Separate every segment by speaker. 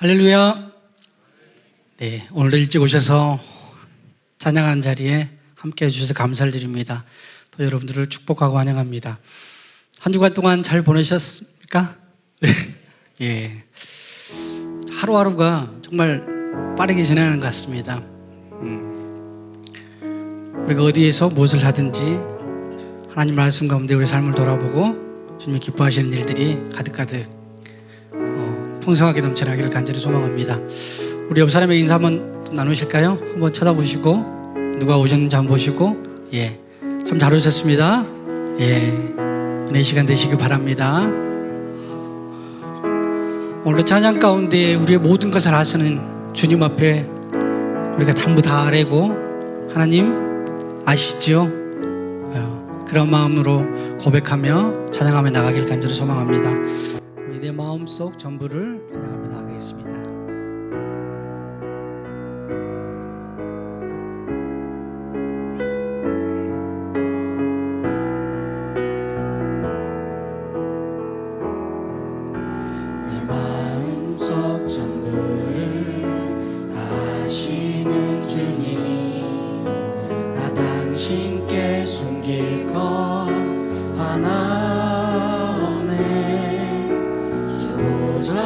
Speaker 1: 할렐루야. 네, 오늘도 일찍 오셔서 찬양하는 자리에 함께 해주셔서 감사를 드립니다. 또 여러분들을 축복하고 환영합니다. 한 주간 동안 잘 보내셨습니까? 네. 예. 하루하루가 정말 빠르게 지나가는 것 같습니다. 우리가 어디에서 무엇을 하든지 하나님 말씀 가운데 우리 삶을 돌아보고 주님이 기뻐하시는 일들이 가득가득 풍성하게 넘쳐나기를 간절히 소망합니다. 우리 옆 사람에게 인사 한번 나누실까요? 한번 쳐다보시고 누가 오셨는지 한번 보시고 참 잘 오셨습니다. 은혜 시간 되시기 바랍니다. 오늘 찬양 가운데 우리의 모든 것을 아시는 주님 앞에 우리가 전부 다 아뢰고 하나님 아시죠? 그런 마음으로 고백하며 찬양하며 나가길 간절히 소망합니다. 우리 내 마음속 전부를 찬양하며 나가겠습니다.
Speaker 2: 당신께 숨길 것 하나 없네. 주 보좌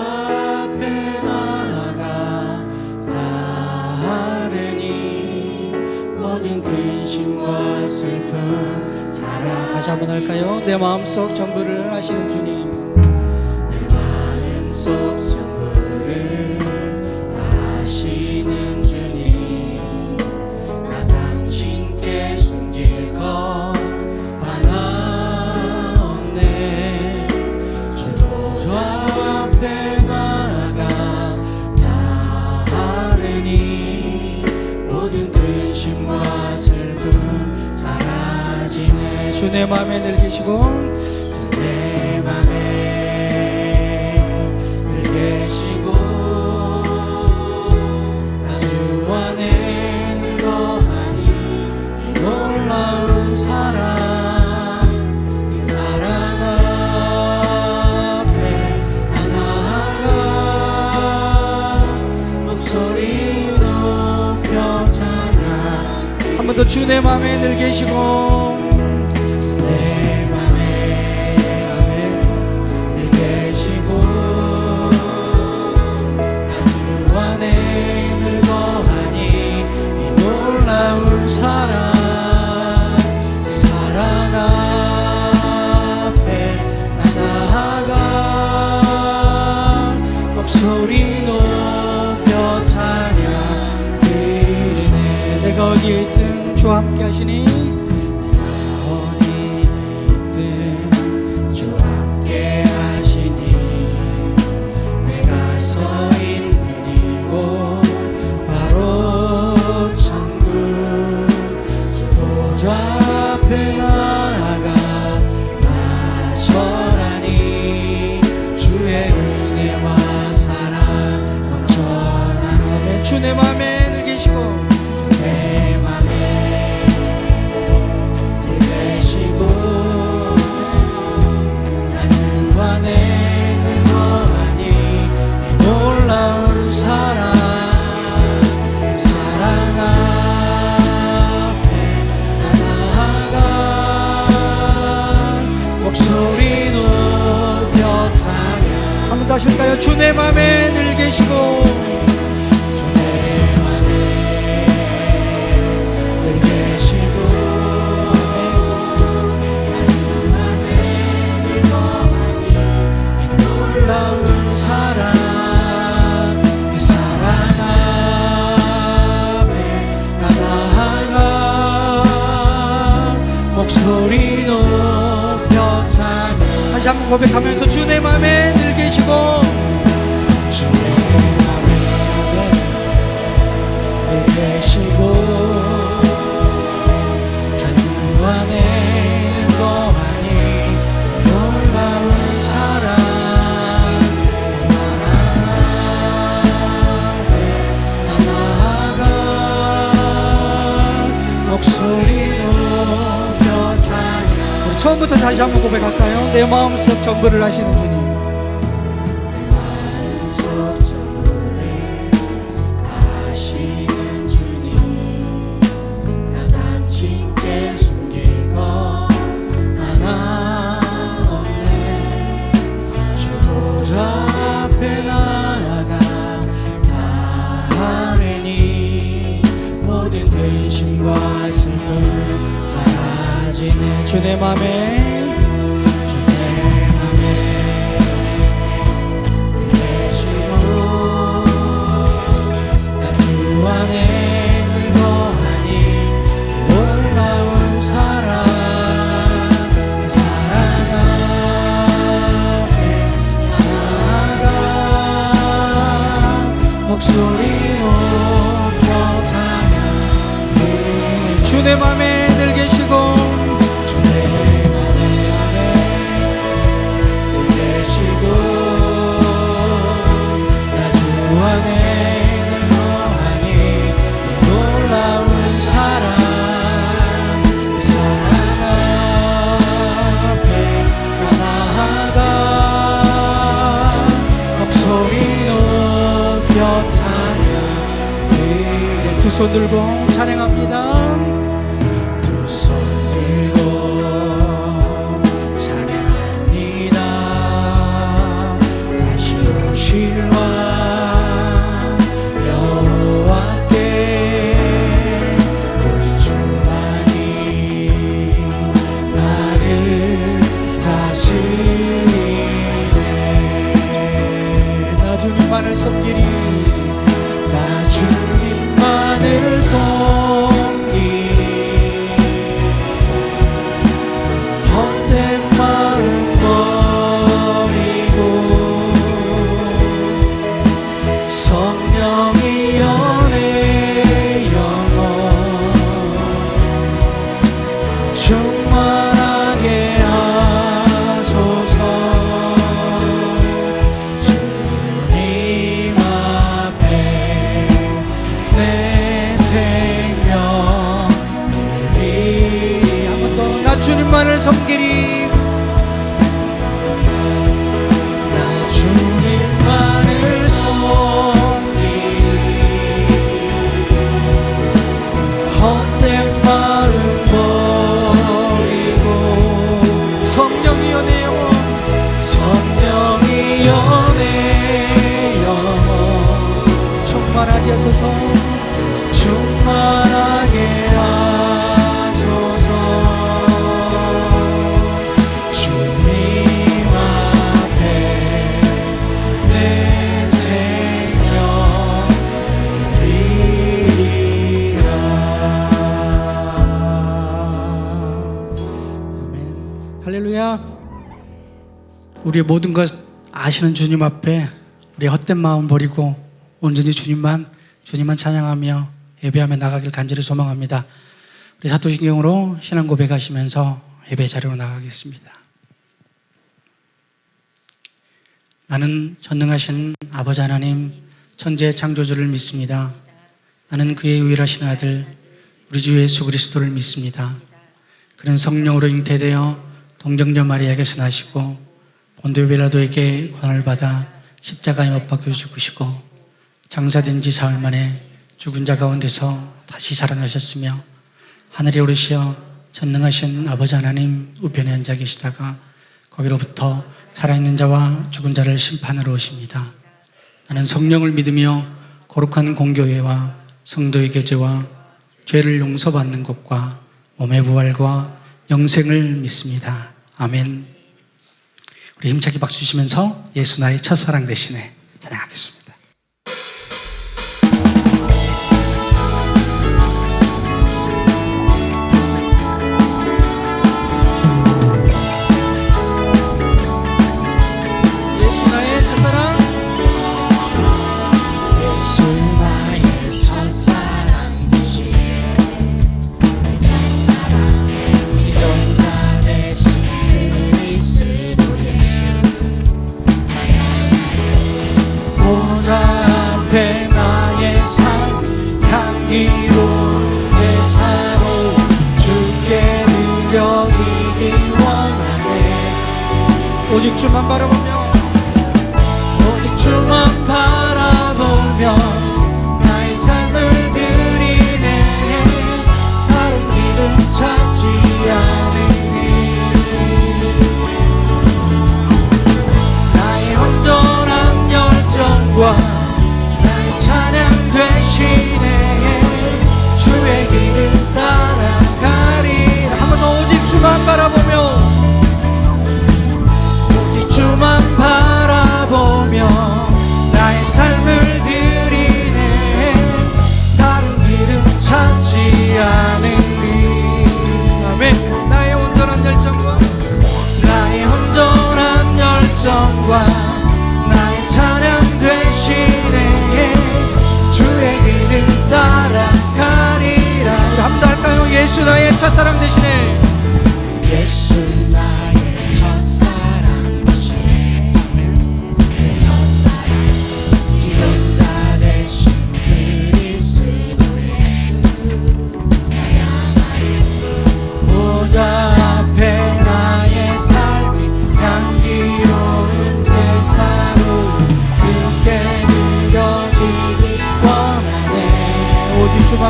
Speaker 2: 앞에 나아가 다 아뢰니 모든 근심과 슬픔 사랑.
Speaker 1: 다시 한번 할까요? 내 마음속 전부를 아시는 주님,
Speaker 2: 내 마음속 전부를 다 아시는 주님, 나 당신께 숨길 것 하나 없네. 주 보좌 앞에 나아가 다 아뢰니 모든 근심과 슬픔 사라지네.
Speaker 1: 주 내 마음에 늘 계시고
Speaker 2: 내 맘에 늘 계시고 나 주 안에 늘 거하니 이 놀라운 사랑, 이 사랑 앞에 나 나아가 목소리 높여 찬양.
Speaker 1: 한 번 더 주 내 마음에 늘 계시고
Speaker 2: 내 맘에 늘 계시고 나 주 안에 늘 거하니 이 놀라운 사랑, 사랑 앞에 나 나아가 목소리 높여 찬양 드리네.
Speaker 1: 내가 어디에 있든 주와 함께 하시니
Speaker 2: 어디 있든 주 함께 하시니 내가 서 있는 이곳 바로 천국. 주 보좌 앞에 나아가 나서라니 주의 은혜와 사랑 넘쳐나네.
Speaker 1: 주 내 마음에 늘 계시고
Speaker 2: 내 맘에 늘 계시고 나 주 안에 늘 거하니 이 놀라운 사랑, 사랑 앞에 나 나아가 목소리 높여 찬양.
Speaker 1: 한 번 더 하실까요? 주 내 마음에 늘 계시고
Speaker 2: 내 맘에 늘 계시고 나 주 안에 늘 거하니 이 놀라운 사랑, 이 사랑 앞에 나 나아가 목소리 높여 찬양.
Speaker 1: 다시 한번 고백하면서 주 내 마음에 늘 계시고
Speaker 2: 주의 맘에 늘 계시고 주 안에 늘 거하니 놀라운 사랑, 사랑 앞에 나 나아가 목소리 높여 찬양.
Speaker 1: 우리 처음부터 다시 한번 고백할까요? 내 마음속 전부를 아시는 주님,
Speaker 2: 내 마음속 전부를 주내 맘에 계시고 나 주 안에 거하니 놀라운 사랑 그 사랑 앞에 나아가 목소리 높여 찬양해 주 내 맘에 늘 계시고 주 내 맘에 늘 계시고 나 주 안에 늘 거하니 놀라운 사랑 그 사랑 앞에 나아가 목소리 높여 찬양해 두 손 들고 찬양합니다. 두 손 들고 찬양합니다. 다시 오실 왕 여호와께 오직 주만이 나를 다스리네. 나 주님만을 섬기리 나 주님만을 섬기리 헛된 마음 버리고 성령이 연애 영혼 충만하게 하소서. 주님 앞에 내 생명 드리리. 한 번 더 나 주님만을 섬기리 나 주님만을 섬기리 헛된 마음 버리고 성령이 연애 영혼 성령이 연애 영혼 충만하게 하소서. 충만하게 하소서. 주님 앞에 내 생명 드리리라. 아멘. 할렐루야. 우리의 모든 것 아시는 주님 앞에 우리 헛된 마음 버리고 온전히 주님만 찬양하며 예배하며 나가길 간절히 소망합니다. 우리 사도신경으로 신앙 고백하시면서 예배 자리로 나가겠습니다. 나는 전능하신 아버지 하나님 천지의 창조주를 믿습니다. 나는 그의 유일하신 아들 우리 주 예수 그리스도를 믿습니다. 그는 성령으로 잉태되어 동정녀 마리아에게서 나시고 본디오 빌라도에게 권을 받아 십자가에 못 박혀 죽으시고 장사된 지 사흘 만에 죽은 자 가운데서 다시 살아나셨으며 하늘에 오르시어 전능하신 아버지 하나님 우편에 앉아 계시다가 거기로부터 살아있는 자와 죽은 자를 심판하러 오십니다. 나는 성령을 믿으며 거룩한 공교회와 성도의 교제와 죄를 용서받는 것과 몸의 부활과 영생을 믿습니다. 아멘. 우리 힘차게 박수 주시면서 예수 나의 첫사랑 대신에 찬양하겠습니다. 오직 주만 바라보며 오직 주만 바라보며 나의 삶을 드리네. 다른 길은 찾지 않으니 나의 온전한 열정과 나의 찬양 되시네. 주의 길을 따라가리. 한 번 더 오직 주만 바라보며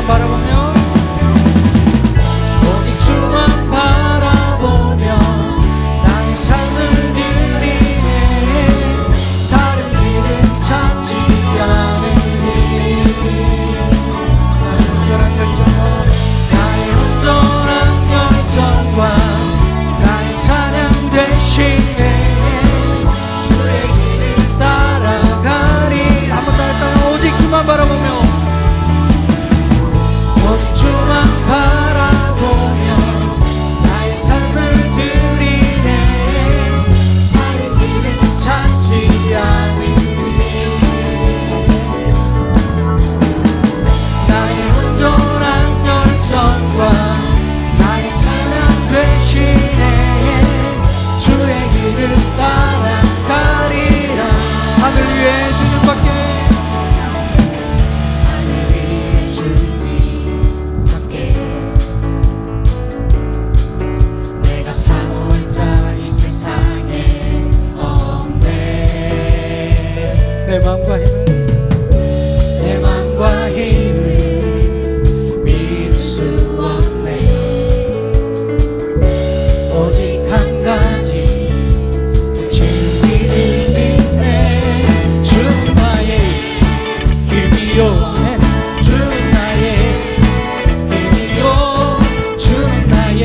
Speaker 1: 바라보며 오직 주만 바라보며 나의 삶을 드리네. 다른 길은 찾지 않으니 나의 온전한 열정과 나의 온전한 열정과 나의 찬양 되시네. 주의 길을 따라가리. 한번 더 할까요? 오직 주만 바라보며 오직 주만 바라보며 나의 삶을 드리네. 다른 길은 찾지 않으니 나의 온전한 열정과 나의 찬양 되시네. 주의 길을 따라가리라. 하늘 위에 주님밖에 내 맘과 힘을 믿을 수 없네. 오직 한 가지 그 진리를 믿네. 주는 나의 힘이요. 주는 나의 힘이요. 주는 나의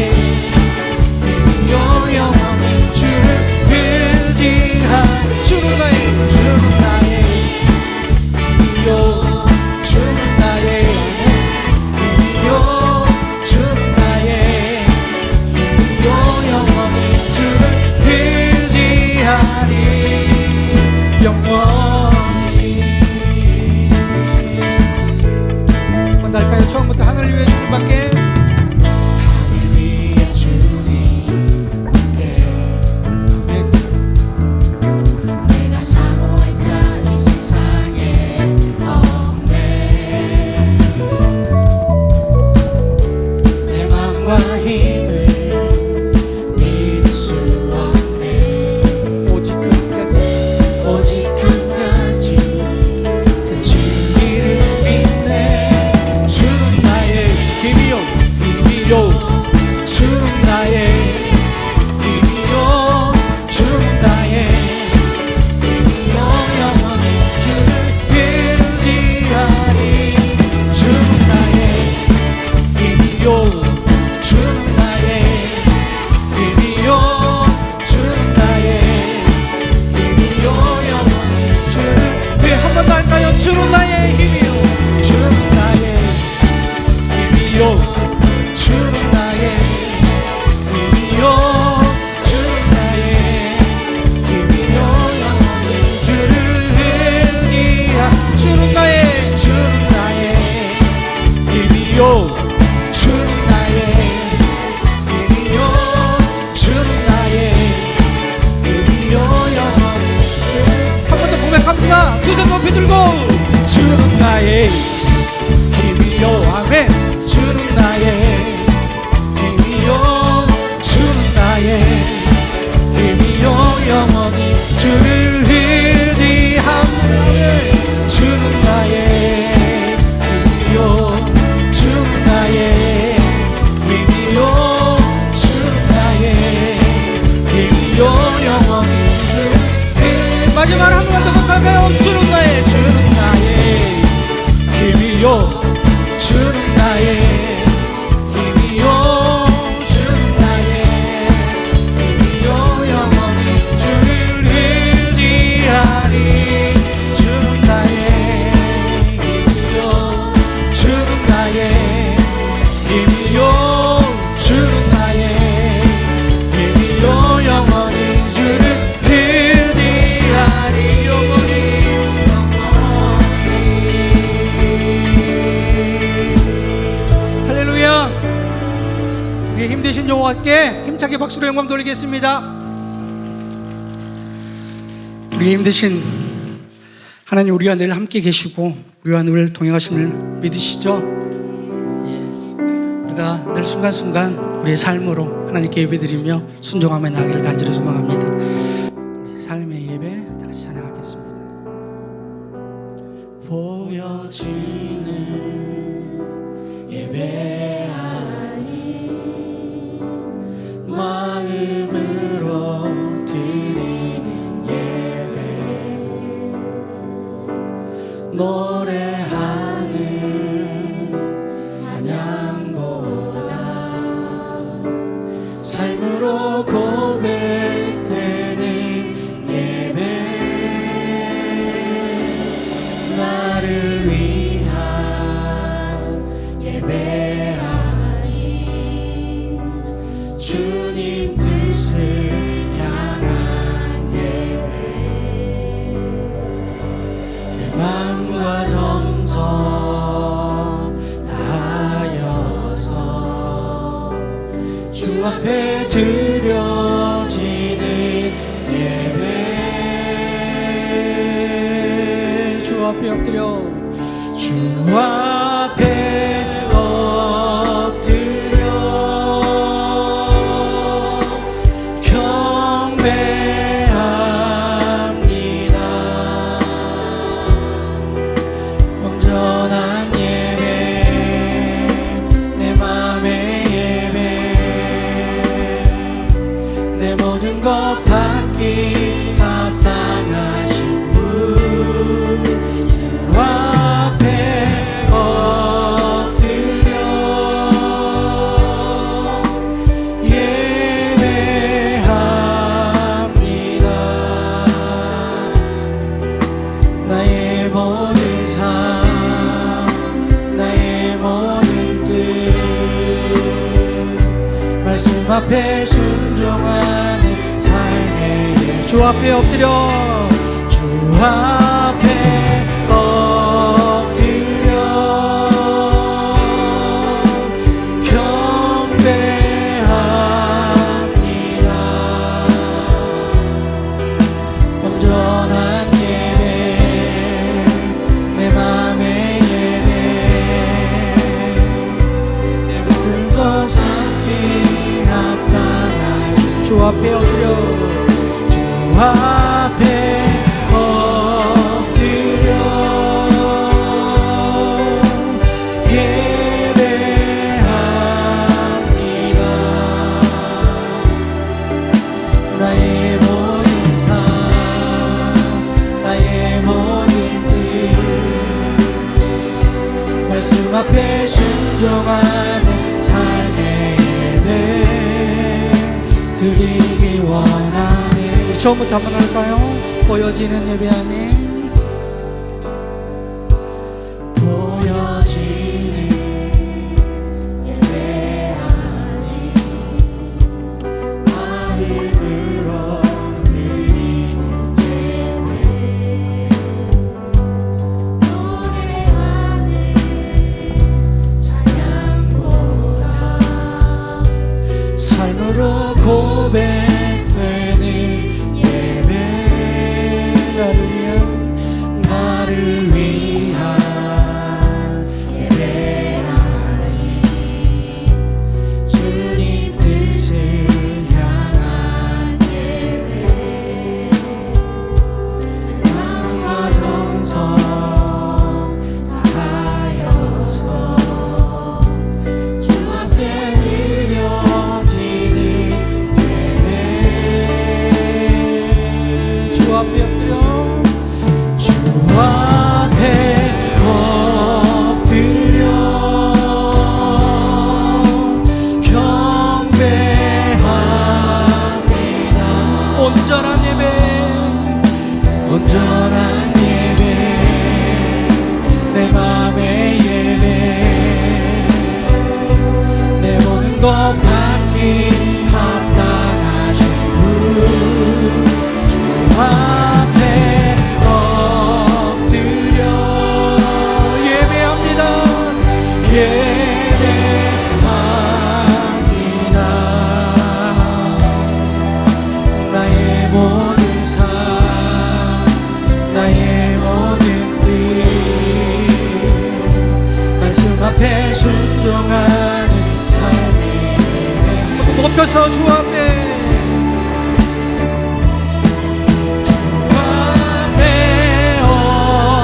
Speaker 1: 힘이요. 영원히 주를 의지하니. 주는 나의 주는 나의 힘이요. 주는 나의 힘이요. 영원히 주를 의지하리. 영원히. 한번 할까요? 처음부터 하늘 위에 주님밖에. 하늘 위에 주님밖에 내가 사모할 자 이 세상에 없네. 내 맘과 힘을 믿을 수 없네. 오직 그 가지 그 진리를 믿네. 주는 나의 힘이요. 주는 나의 힘이요. 주는 나의 힘이요. 영원히 주를 의지하리. 주는 나의 힘이요. 주는 나의 힘이요. 주는 나의 힘이요. 영원히 주를. 한 번 더 할까요? 주는 나의 힘이요. 주는 나의 힘이요. 주는 나의 힘이요. 주는 나의 힘이요. 영원히 주를 의지하. 주는 나의 힘이요. 주는 나의 힘이요. 주는 나의 힘이요. 영원히. 한 번 더 고백합니다. 두 손 높이 들고 주는 나의 힘이요. 아멘. 주는 나의 힘이요. 주는 나의 힘이요. 영원히 주를 의지하네. 주는 나의 힘이요. 주는 나의 힘이요. 주는 나의 힘이요. 영원히 주를. 마지막으로 한 번 더 볼까요? 주는 나의 힘이요. 주는 나의 힘이요. 주는 나의 힘이요. 영원히 주를 의지하리. 주는 나의 힘이요. 주는 나의 힘이요. 주는 나의 힘이요. 영원히 주를 의지하리. 영원히. 할렐루야. 우리 힘되신 여호와께 힘차게 박수로 영광 돌리겠습니다. 우리 힘드신 하나님, 우리와 늘 함께 계시고 우리와 늘 동행하심을 믿으시죠? 우리가 늘 순간순간 우리의 삶으로 하나님께 예배드리며 순종하며 나기를 간절히 소망합니다. 우리 삶의 예배 다 같이 찬양하겠습니다. 보여지는
Speaker 2: 예배하니 마음으로 드리는 예배 노래하는 찬양보다 삶으로 고백되는 예배 나를 위한 예배하니 주님 뜻을 향한 예배 내 마음과 정성 다하여서 주 앞에 드려지는 예배 주 앞에 엎드려 주 앞에 엎드려 경배합니다. 온전한 예배 내 맘의 예배 내 모든 것 받기 합당하신 분 주 앞에 엎드려 예배합니다. 나의 모든 삶 나의 모든 뜻 말씀 앞에 순종하는 삶의 주 앞에 엎드려 주 앞에 엎드려 경배합니다. 온전한 예배 내 맘의 예배 내 모든 것 삼기 합당하신 주 앞에 엎드려 주 앞에 엎드려 예배합니다. 나의 모든 삶 나의 모든 뜻 말씀 앞에 순종하는 삶의 예배 드리기 원하니 처음부터 한번 할까요? 보여지는 예배하니 보여지는 예배하니 마음으로 드리는 예배 노래하는 찬양보다 삶으로 고백되는 예배 나를 위한 예배하니 주님 뜻을 향한 예배 마음과 정성 다하여서 주 앞에 드려지는 예배 주 앞에 엎드려 주 앞에 엎드려 경배합니다. 온전한 예배 온전한 예배 내 맘의 예배 내 모든 것 받기 합당하신 분 주 앞에 엎드려 예배합니다. 예배합니다. 나의 모든 삶 나의 모든 뜻 말씀 앞에 순종하는 삶의 예배 높여서 주 앞에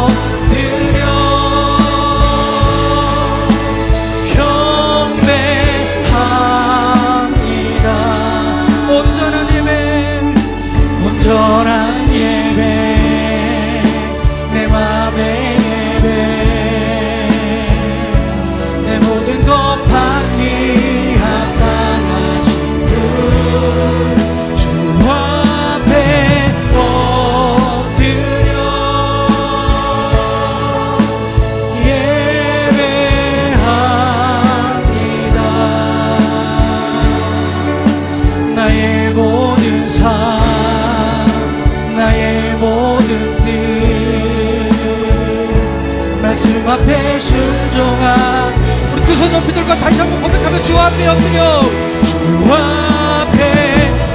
Speaker 2: 엎드려
Speaker 1: 말씀 앞에 순종한 우리 두 손 높이 들고 다시 한번 고백하며 주 앞에 엎드려 주 앞에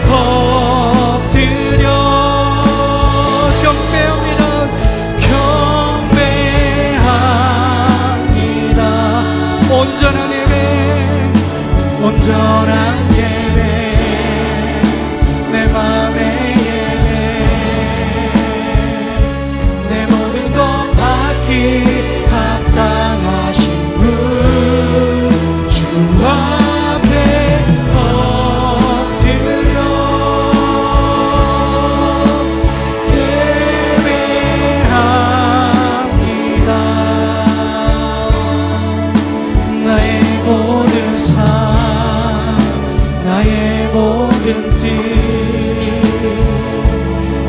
Speaker 1: 엎드려 경배합니다 경배합니다 온전한 예배 온전한 예배 내 맘의 예배 내 모든 것 받기 합당하신 분 주 앞에 엎드려 예배합니다 나의 모든 삶 나의 모든 뜻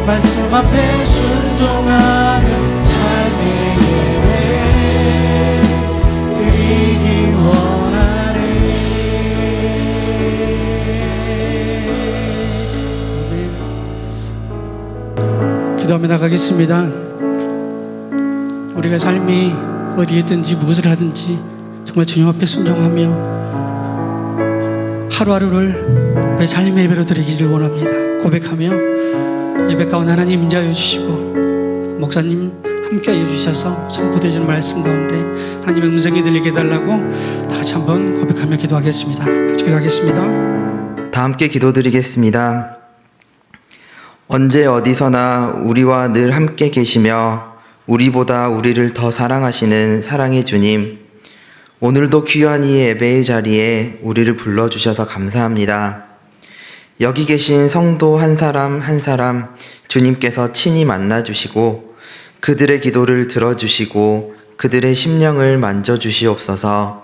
Speaker 1: 말씀 앞에 순종하는 삶의 예배 드리기 원하네. 기도하며 나가겠습니다. 우리가 삶이 어디에 있든지 무엇을 하든지 정말 주님 앞에 순종하며 하루하루를 우리의 삶의 예배로 드리기를 원합니다. 고백하며 예배 가운데 하나님 임재하여 주시고 목사님 함께하여 주셔서 선포되어지는 말씀 가운데 하나님의 음성이 들리게 해달라고 다 같이 한번 고백하며 기도하겠습니다. 같이 기도하겠습니다.
Speaker 3: 다 함께 기도드리겠습니다. 언제 어디서나 우리와 늘 함께 계시며 우리보다 우리를 더 사랑하시는 사랑의 주님, 오늘도 귀한 이 예배의 자리에 우리를 불러주셔서 감사합니다. 여기 계신 성도 한 사람 한 사람 주님께서 친히 만나주시고 그들의 기도를 들어주시고 그들의 심령을 만져주시옵소서.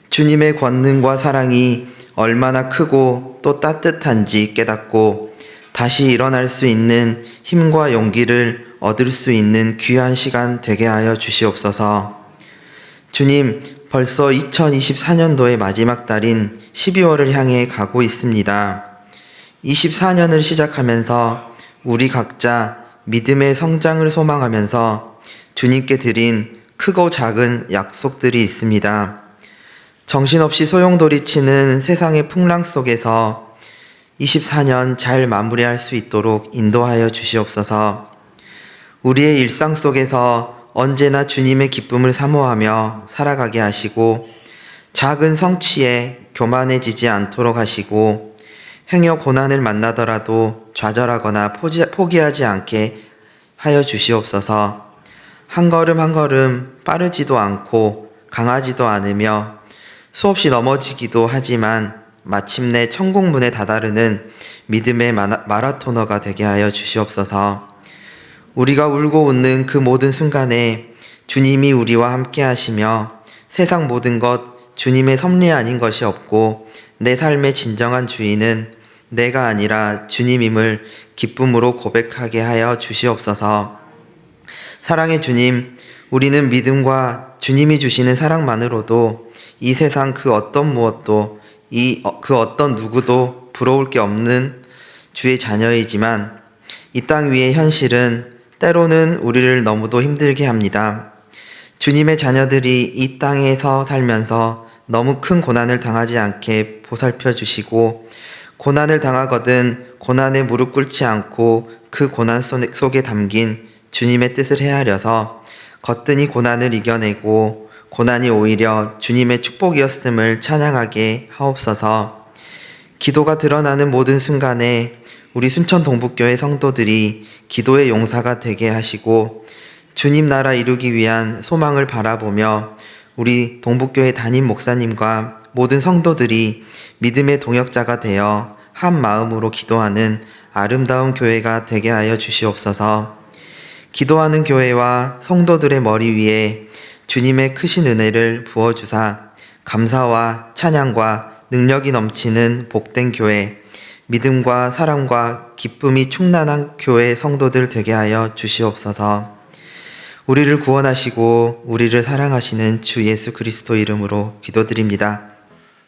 Speaker 3: 주님의 권능과 사랑이 얼마나 크고 또 따뜻한지 깨닫고 다시 일어날 수 있는 힘과 용기를 얻을 수 있는 귀한 시간 되게 하여 주시옵소서. 주님, 벌써 2024년도의 마지막 달인 12월을 향해 가고 있습니다. 24년을 시작하면서 우리 각자 믿음의 성장을 소망하면서 주님께 드린 크고 작은 약속들이 있습니다. 정신없이 소용돌이치는 세상의 풍랑 속에서 24년 잘 마무리할 수 있도록 인도하여 주시옵소서. 우리의 일상 속에서 언제나 주님의 기쁨을 사모하며 살아가게 하시고 작은 성취에 교만해지지 않도록 하시고 행여 고난을 만나더라도 좌절하거나 포기하지 않게 하여 주시옵소서. 한 걸음 한 걸음 빠르지도 않고 강하지도 않으며 수없이 넘어지기도 하지만 마침내 천국문에 다다르는 믿음의 마라토너가 되게 하여 주시옵소서. 우리가 울고 웃는 그 모든 순간에 주님이 우리와 함께 하시며 세상 모든 것 주님의 섭리 아닌 것이 없고 내 삶의 진정한 주인은 내가 아니라 주님임을 기쁨으로 고백하게 하여 주시옵소서. 사랑의 주님, 우리는 믿음과 주님이 주시는 사랑만으로도 이 세상 그 어떤 무엇도 그 어떤 누구도 부러울 게 없는 주의 자녀이지만 이 땅 위의 현실은 때로는 우리를 너무도 힘들게 합니다. 주님의 자녀들이 이 땅에서 살면서 너무 큰 고난을 당하지 않게 보살펴 주시고 고난을 당하거든 고난에 무릎 꿇지 않고 그 고난 속에 담긴 주님의 뜻을 헤아려서 거뜬히 고난을 이겨내고 고난이 오히려 주님의 축복이었음을 찬양하게 하옵소서. 기도가 드러나는 모든 순간에 우리 순천 동북교회 성도들이 기도의 용사가 되게 하시고 주님 나라 이루기 위한 소망을 바라보며 우리 동북교회 담임 목사님과 모든 성도들이 믿음의 동역자가 되어 한 마음으로 기도하는 아름다운 교회가 되게 하여 주시옵소서. 기도하는 교회와 성도들의 머리 위에 주님의 크신 은혜를 부어주사 감사와 찬양과 능력이 넘치는 복된 교회, 믿음과 사랑과 기쁨이 충만한 교회 성도들 되게 하여 주시옵소서. 우리를 구원하시고 우리를 사랑하시는 주 예수 그리스도 이름으로 기도드립니다.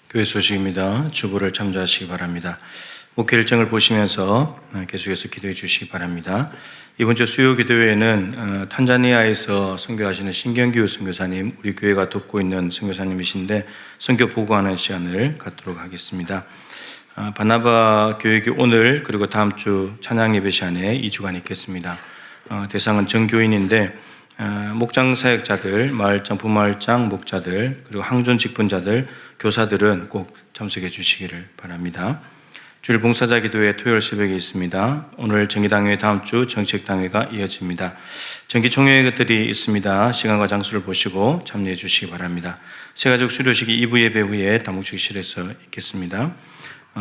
Speaker 4: 교회 소식입니다. 주보를 참조하시기 바랍니다. 목회 일정을 보시면서 계속해서 기도해 주시기 바랍니다. 이번 주 수요 기도회에는 탄자니아에서 선교하시는 신경규 선교사님, 우리 교회가 돕고 있는 선교사님이신데 선교 보고하는 시간을 갖도록 하겠습니다. 바나바 교육이 오늘 그리고 다음 주 찬양 예배 시간에 2주간 있겠습니다. 대상은 전교인인데 목장 사역자들, 마을장, 부마을장, 목자들, 그리고 항존 직분자들, 교사들은 꼭 참석해 주시기를 바랍니다. 주일 봉사자 기도회 토요일 새벽에 있습니다. 오늘 정기당회, 다음 주 정책당회가 이어집니다. 정기총회들이 있습니다. 시간과 장소를 보시고 참여해 주시기 바랍니다. 새가족 수료식이 2부 예배 후에 다목적실에서 있겠습니다.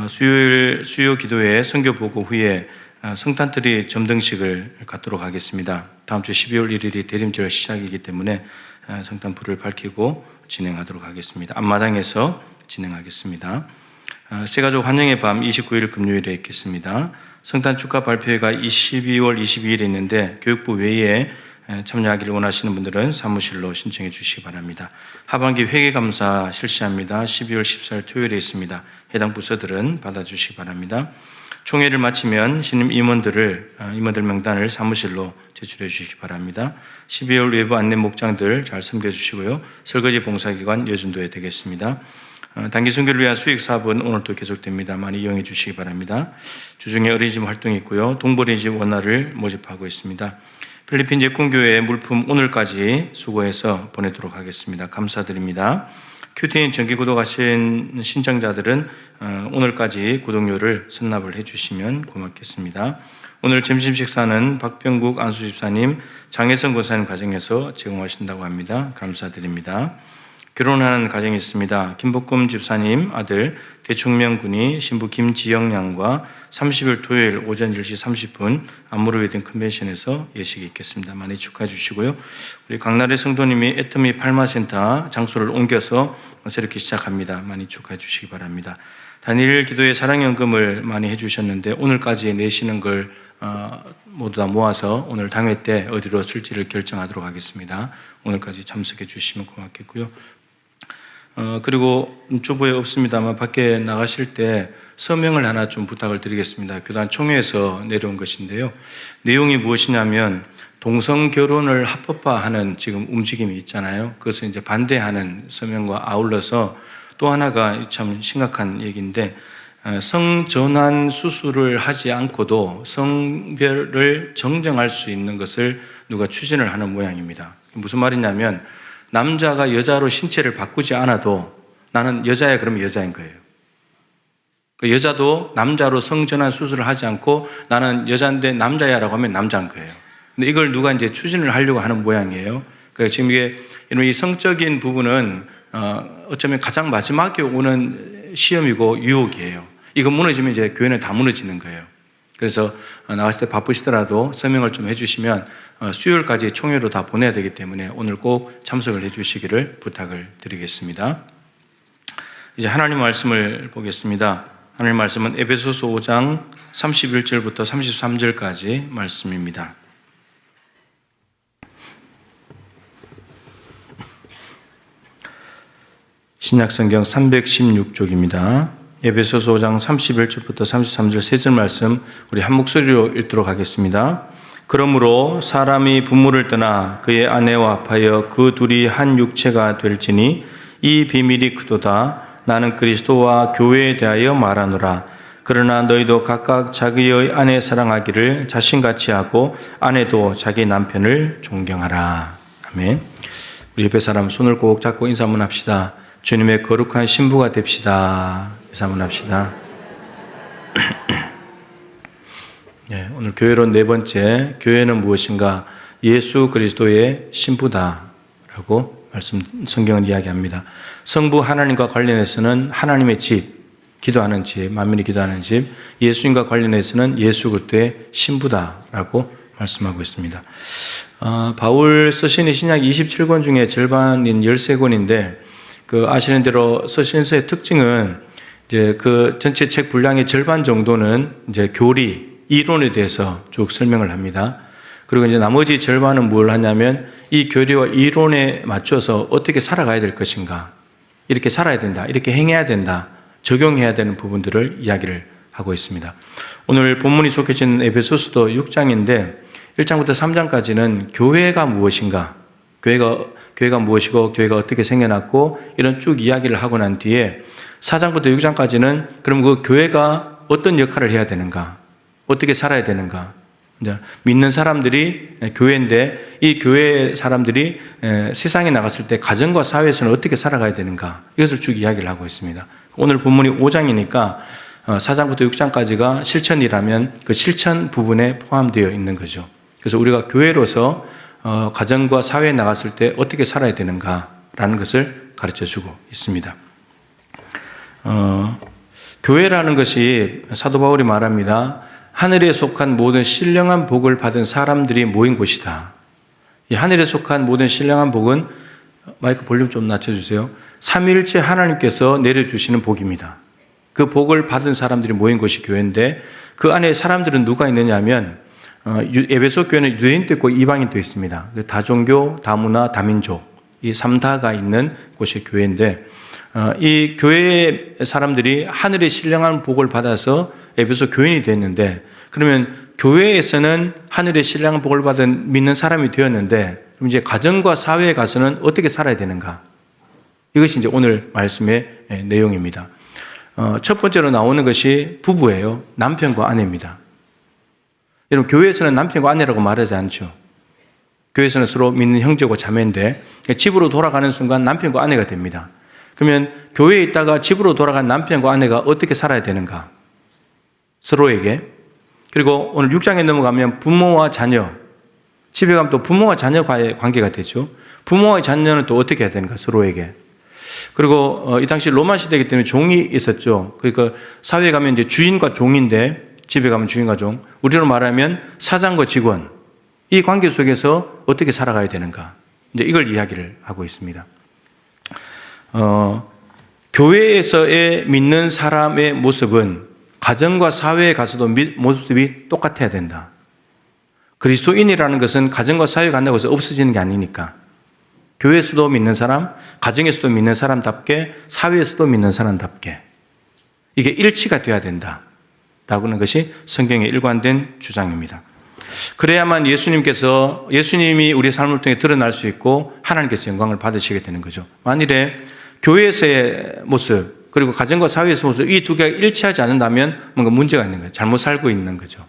Speaker 4: 수요 기도회 선교 보고 후에 성탄트리 점등식을 갖도록 하겠습니다. 다음 주 12월 1일이 대림절 시작이기 때문에 성탄불을 밝히고 진행하도록 하겠습니다. 앞마당에서 진행하겠습니다. 새가족 환영의 밤 29일 금요일에 있겠습니다. 성탄 축하 발표회가 12월 22일에 있는데 교육부 외에 참여하기를 원하시는 분들은 사무실로 신청해 주시기 바랍니다. 하반기 회계감사 실시합니다. 12월 14일 토요일에 있습니다. 해당 부서들은 받아주시기 바랍니다. 총회를 마치면 신임 임원들 명단을 사무실로 제출해 주시기 바랍니다. 12월 외부 안내 목장들 잘 섬겨주시고요. 설거지 봉사기관 여준도에 되겠습니다. 단기 선교를 위한 수익 사업은 오늘도 계속됩니다. 많이 이용해 주시기 바랍니다. 주중에 어린이집 활동이 있고요. 동버린이집 원화를 모집하고 있습니다. 필리핀 예꾼교회 물품 오늘까지 수고해서 보내도록 하겠습니다. 감사드립니다. 큐티인 정기 구독하신 신청자들은 오늘까지 구독료를 선납을 해주시면 고맙겠습니다. 오늘 점심 식사는 박병국 안수집사님, 장혜성 권사님 가정에서 제공하신다고 합니다. 감사드립니다. 결혼하는 가정이 있습니다. 김복금 집사님 아들 대충명 군이 신부 김지영 양과 30일 토요일 오전 10시 30분 안무로 웨딩 컨벤션에서 예식이 있겠습니다. 많이 축하해 주시고요. 우리 강나래 성도님이 애터미 팔마센터 장소를 옮겨서 새롭게 시작합니다. 많이 축하해 주시기 바랍니다. 단일 기도의 사랑연금을 많이 해주셨는데 오늘까지 내시는 걸 모두 다 모아서 오늘 당회 때 어디로 쓸지를 결정하도록 하겠습니다. 오늘까지 참석해 주시면 고맙겠고요. 그리고 주보에 없습니다만 밖에 나가실 때 서명을 하나 좀 부탁을 드리겠습니다. 교단 총회에서 내려온 것인데요. 내용이 무엇이냐면 동성 결혼을 합법화하는 지금 움직임이 있잖아요. 그것을 이제 반대하는 서명과 아울러서 또 하나가 참 심각한 얘기인데 성전환 수술을 하지 않고도 성별을 정정할 수 있는 것을 누가 추진을 하는 모양입니다. 무슨 말이냐면 남자가 여자로 신체를 바꾸지 않아도 나는 여자야 그러면 여자인 거예요. 그 여자도 남자로 성전환 수술을 하지 않고 나는 여자인데 남자야라고 하면 남자인 거예요. 근데 이걸 누가 이제 추진을 하려고 하는 모양이에요. 그러니까 지금 이게 이 성적인 부분은 어쩌면 가장 마지막에 오는 시험이고 유혹이에요. 이거 무너지면 이제 교회는 다 무너지는 거예요. 그래서 나갔을 때 바쁘시더라도 설명을 좀 해주시면 수요일까지 총회로 다 보내야 되기 때문에 오늘 꼭 참석을 해주시기를 부탁을 드리겠습니다. 이제 하나님 말씀을 보겠습니다. 하나님 말씀은 에베소서 5장 31절부터 33절까지 말씀입니다. 신약성경 316쪽입니다. 에베소서 5장 31절부터 33절 세 절 말씀 우리 한 목소리로 읽도록 하겠습니다. 그러므로 사람이 부모를 떠나 그의 아내와 합하여 그 둘이 한 육체가 될지니 이 비밀이 크도다. 나는 그리스도와 교회에 대하여 말하노라. 그러나 너희도 각각 자기의 아내 사랑하기를 자신같이 하고 아내도 자기 남편을 존경하라. 아멘. 우리 옆에 사람 손을 꼭 잡고 인사 한번 합시다. 주님의 거룩한 신부가 됩시다. 인사 한번 합시다. 네, 오늘 교회론 네 번째, 교회는 무엇인가? 예수 그리스도의 신부다라고 성경은 이야기합니다. 성부 하나님과 관련해서는 하나님의 집, 기도하는 집, 만민이 기도하는 집, 예수님과 관련해서는 예수 그리스도의 신부다라고 말씀하고 있습니다. 바울 쓰신 신약 27권 중에 절반인 13권인데 아시는 대로 서신서의 특징은 이제 그 전체 책 분량의 절반 정도는 이제 교리, 이론에 대해서 쭉 설명을 합니다. 그리고 이제 나머지 절반은 뭘 하냐면 이 교리와 이론에 맞춰서 어떻게 살아가야 될 것인가, 이렇게 살아야 된다, 이렇게 행해야 된다, 적용해야 되는 부분들을 이야기를 하고 있습니다. 오늘 본문이 속해진 에베소서도 6장인데 1장부터 3장까지는 교회가 무엇인가, 교회가 무엇이고 교회가 어떻게 생겨났고 이런 쭉 이야기를 하고 난 뒤에 4장부터 6장까지는 그럼 그 교회가 어떤 역할을 해야 되는가, 어떻게 살아야 되는가, 믿는 사람들이 교회인데 이 교회 사람들이 세상에 나갔을 때 가정과 사회에서는 어떻게 살아가야 되는가, 이것을 쭉 이야기를 하고 있습니다. 오늘 본문이 5장이니까 4장부터 6장까지가 실천이라면 그 실천 부분에 포함되어 있는 거죠. 그래서 우리가 교회로서 가정과 사회에 나갔을 때 어떻게 살아야 되는가라는 것을 가르쳐주고 있습니다. 교회라는 것이 사도 바울이 말합니다. 하늘에 속한 모든 신령한 복을 받은 사람들이 모인 곳이다. 이 하늘에 속한 모든 신령한 복은, 마이크 볼륨 좀 낮춰주세요. 삼위일체 하나님께서 내려주시는 복입니다. 그 복을 받은 사람들이 모인 곳이 교회인데 그 안에 사람들은 누가 있느냐 하면 에베소 교회는 유대인도 있고 이방인도 있습니다. 다종교, 다문화, 다민족 이 3다가 있는 곳이 교회인데 이 교회의 사람들이 하늘의 신령한 복을 받아서 에베소 교인이 됐는데, 그러면 교회에서는 하늘의 신령한 복을 받은 믿는 사람이 되었는데 그럼 이제 가정과 사회에 가서는 어떻게 살아야 되는가? 이것이 이제 오늘 말씀의 내용입니다. 첫 번째로 나오는 것이 부부예요. 남편과 아내입니다. 여러분, 교회에서는 남편과 아내라고 말하지 않죠. 교회에서는 서로 믿는 형제고 자매인데 집으로 돌아가는 순간 남편과 아내가 됩니다. 그러면 교회에 있다가 집으로 돌아간 남편과 아내가 어떻게 살아야 되는가? 서로에게. 그리고 오늘 6장에 넘어가면 부모와 자녀, 집에 가면 또 부모와 자녀과의 관계가 되죠. 부모와 자녀는 또 어떻게 해야 되는가? 서로에게. 그리고 이 당시 로마 시대이기 때문에 종이 있었죠. 그러니까 사회에 가면 이제 주인과 종인데 집에 가면 주인과 종, 우리로 말하면 사장과 직원, 이 관계 속에서 어떻게 살아가야 되는가? 이제 이걸 이야기를 하고 있습니다. 교회에서의 믿는 사람의 모습은 가정과 사회에 가서도 모습이 똑같아야 된다. 그리스도인이라는 것은 가정과 사회에 간다고 해서 없어지는 게 아니니까. 교회에서도 믿는 사람, 가정에서도 믿는 사람답게, 사회에서도 믿는 사람답게 이게 일치가 돼야 된다라고는 것이 성경의 일관된 주장입니다. 그래야만 예수님이 우리의 삶을 통해 드러날 수 있고 하나님께서 영광을 받으시게 되는 거죠. 만일에 교회에서의 모습 그리고 가정과 사회에서의 모습, 이 두 개가 일치하지 않는다면 뭔가 문제가 있는 거예요. 잘못 살고 있는 거죠.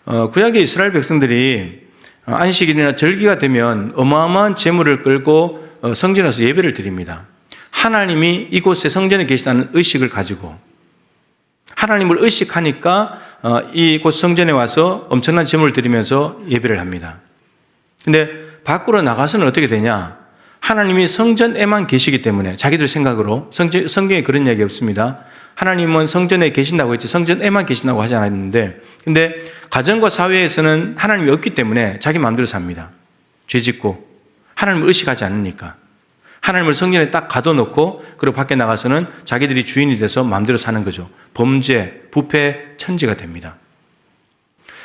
Speaker 4: 구약의 이스라엘 백성들이 안식일이나 절기가 되면 어마어마한 제물을 끌고 성전에 와서 예배를 드립니다. 하나님이 이곳에 성전에 계시다는 의식을 가지고 하나님을 의식하니까 이곳 성전에 와서 엄청난 제물을 드리면서 예배를 합니다. 근데 밖으로 나가서는 어떻게 되냐? 하나님이 성전에만 계시기 때문에 자기들 생각으로, 성경에 그런 이야기 없습니다. 하나님은 성전에 계신다고 했지 성전에만 계신다고 하지 않았는데, 근데 가정과 사회에서는 하나님이 없기 때문에 자기 마음대로 삽니다. 죄짓고 하나님을 의식하지 않으니까. 하나님을 성전에 딱 가둬놓고 그리고 밖에 나가서는 자기들이 주인이 돼서 마음대로 사는 거죠. 범죄, 부패, 천지가 됩니다.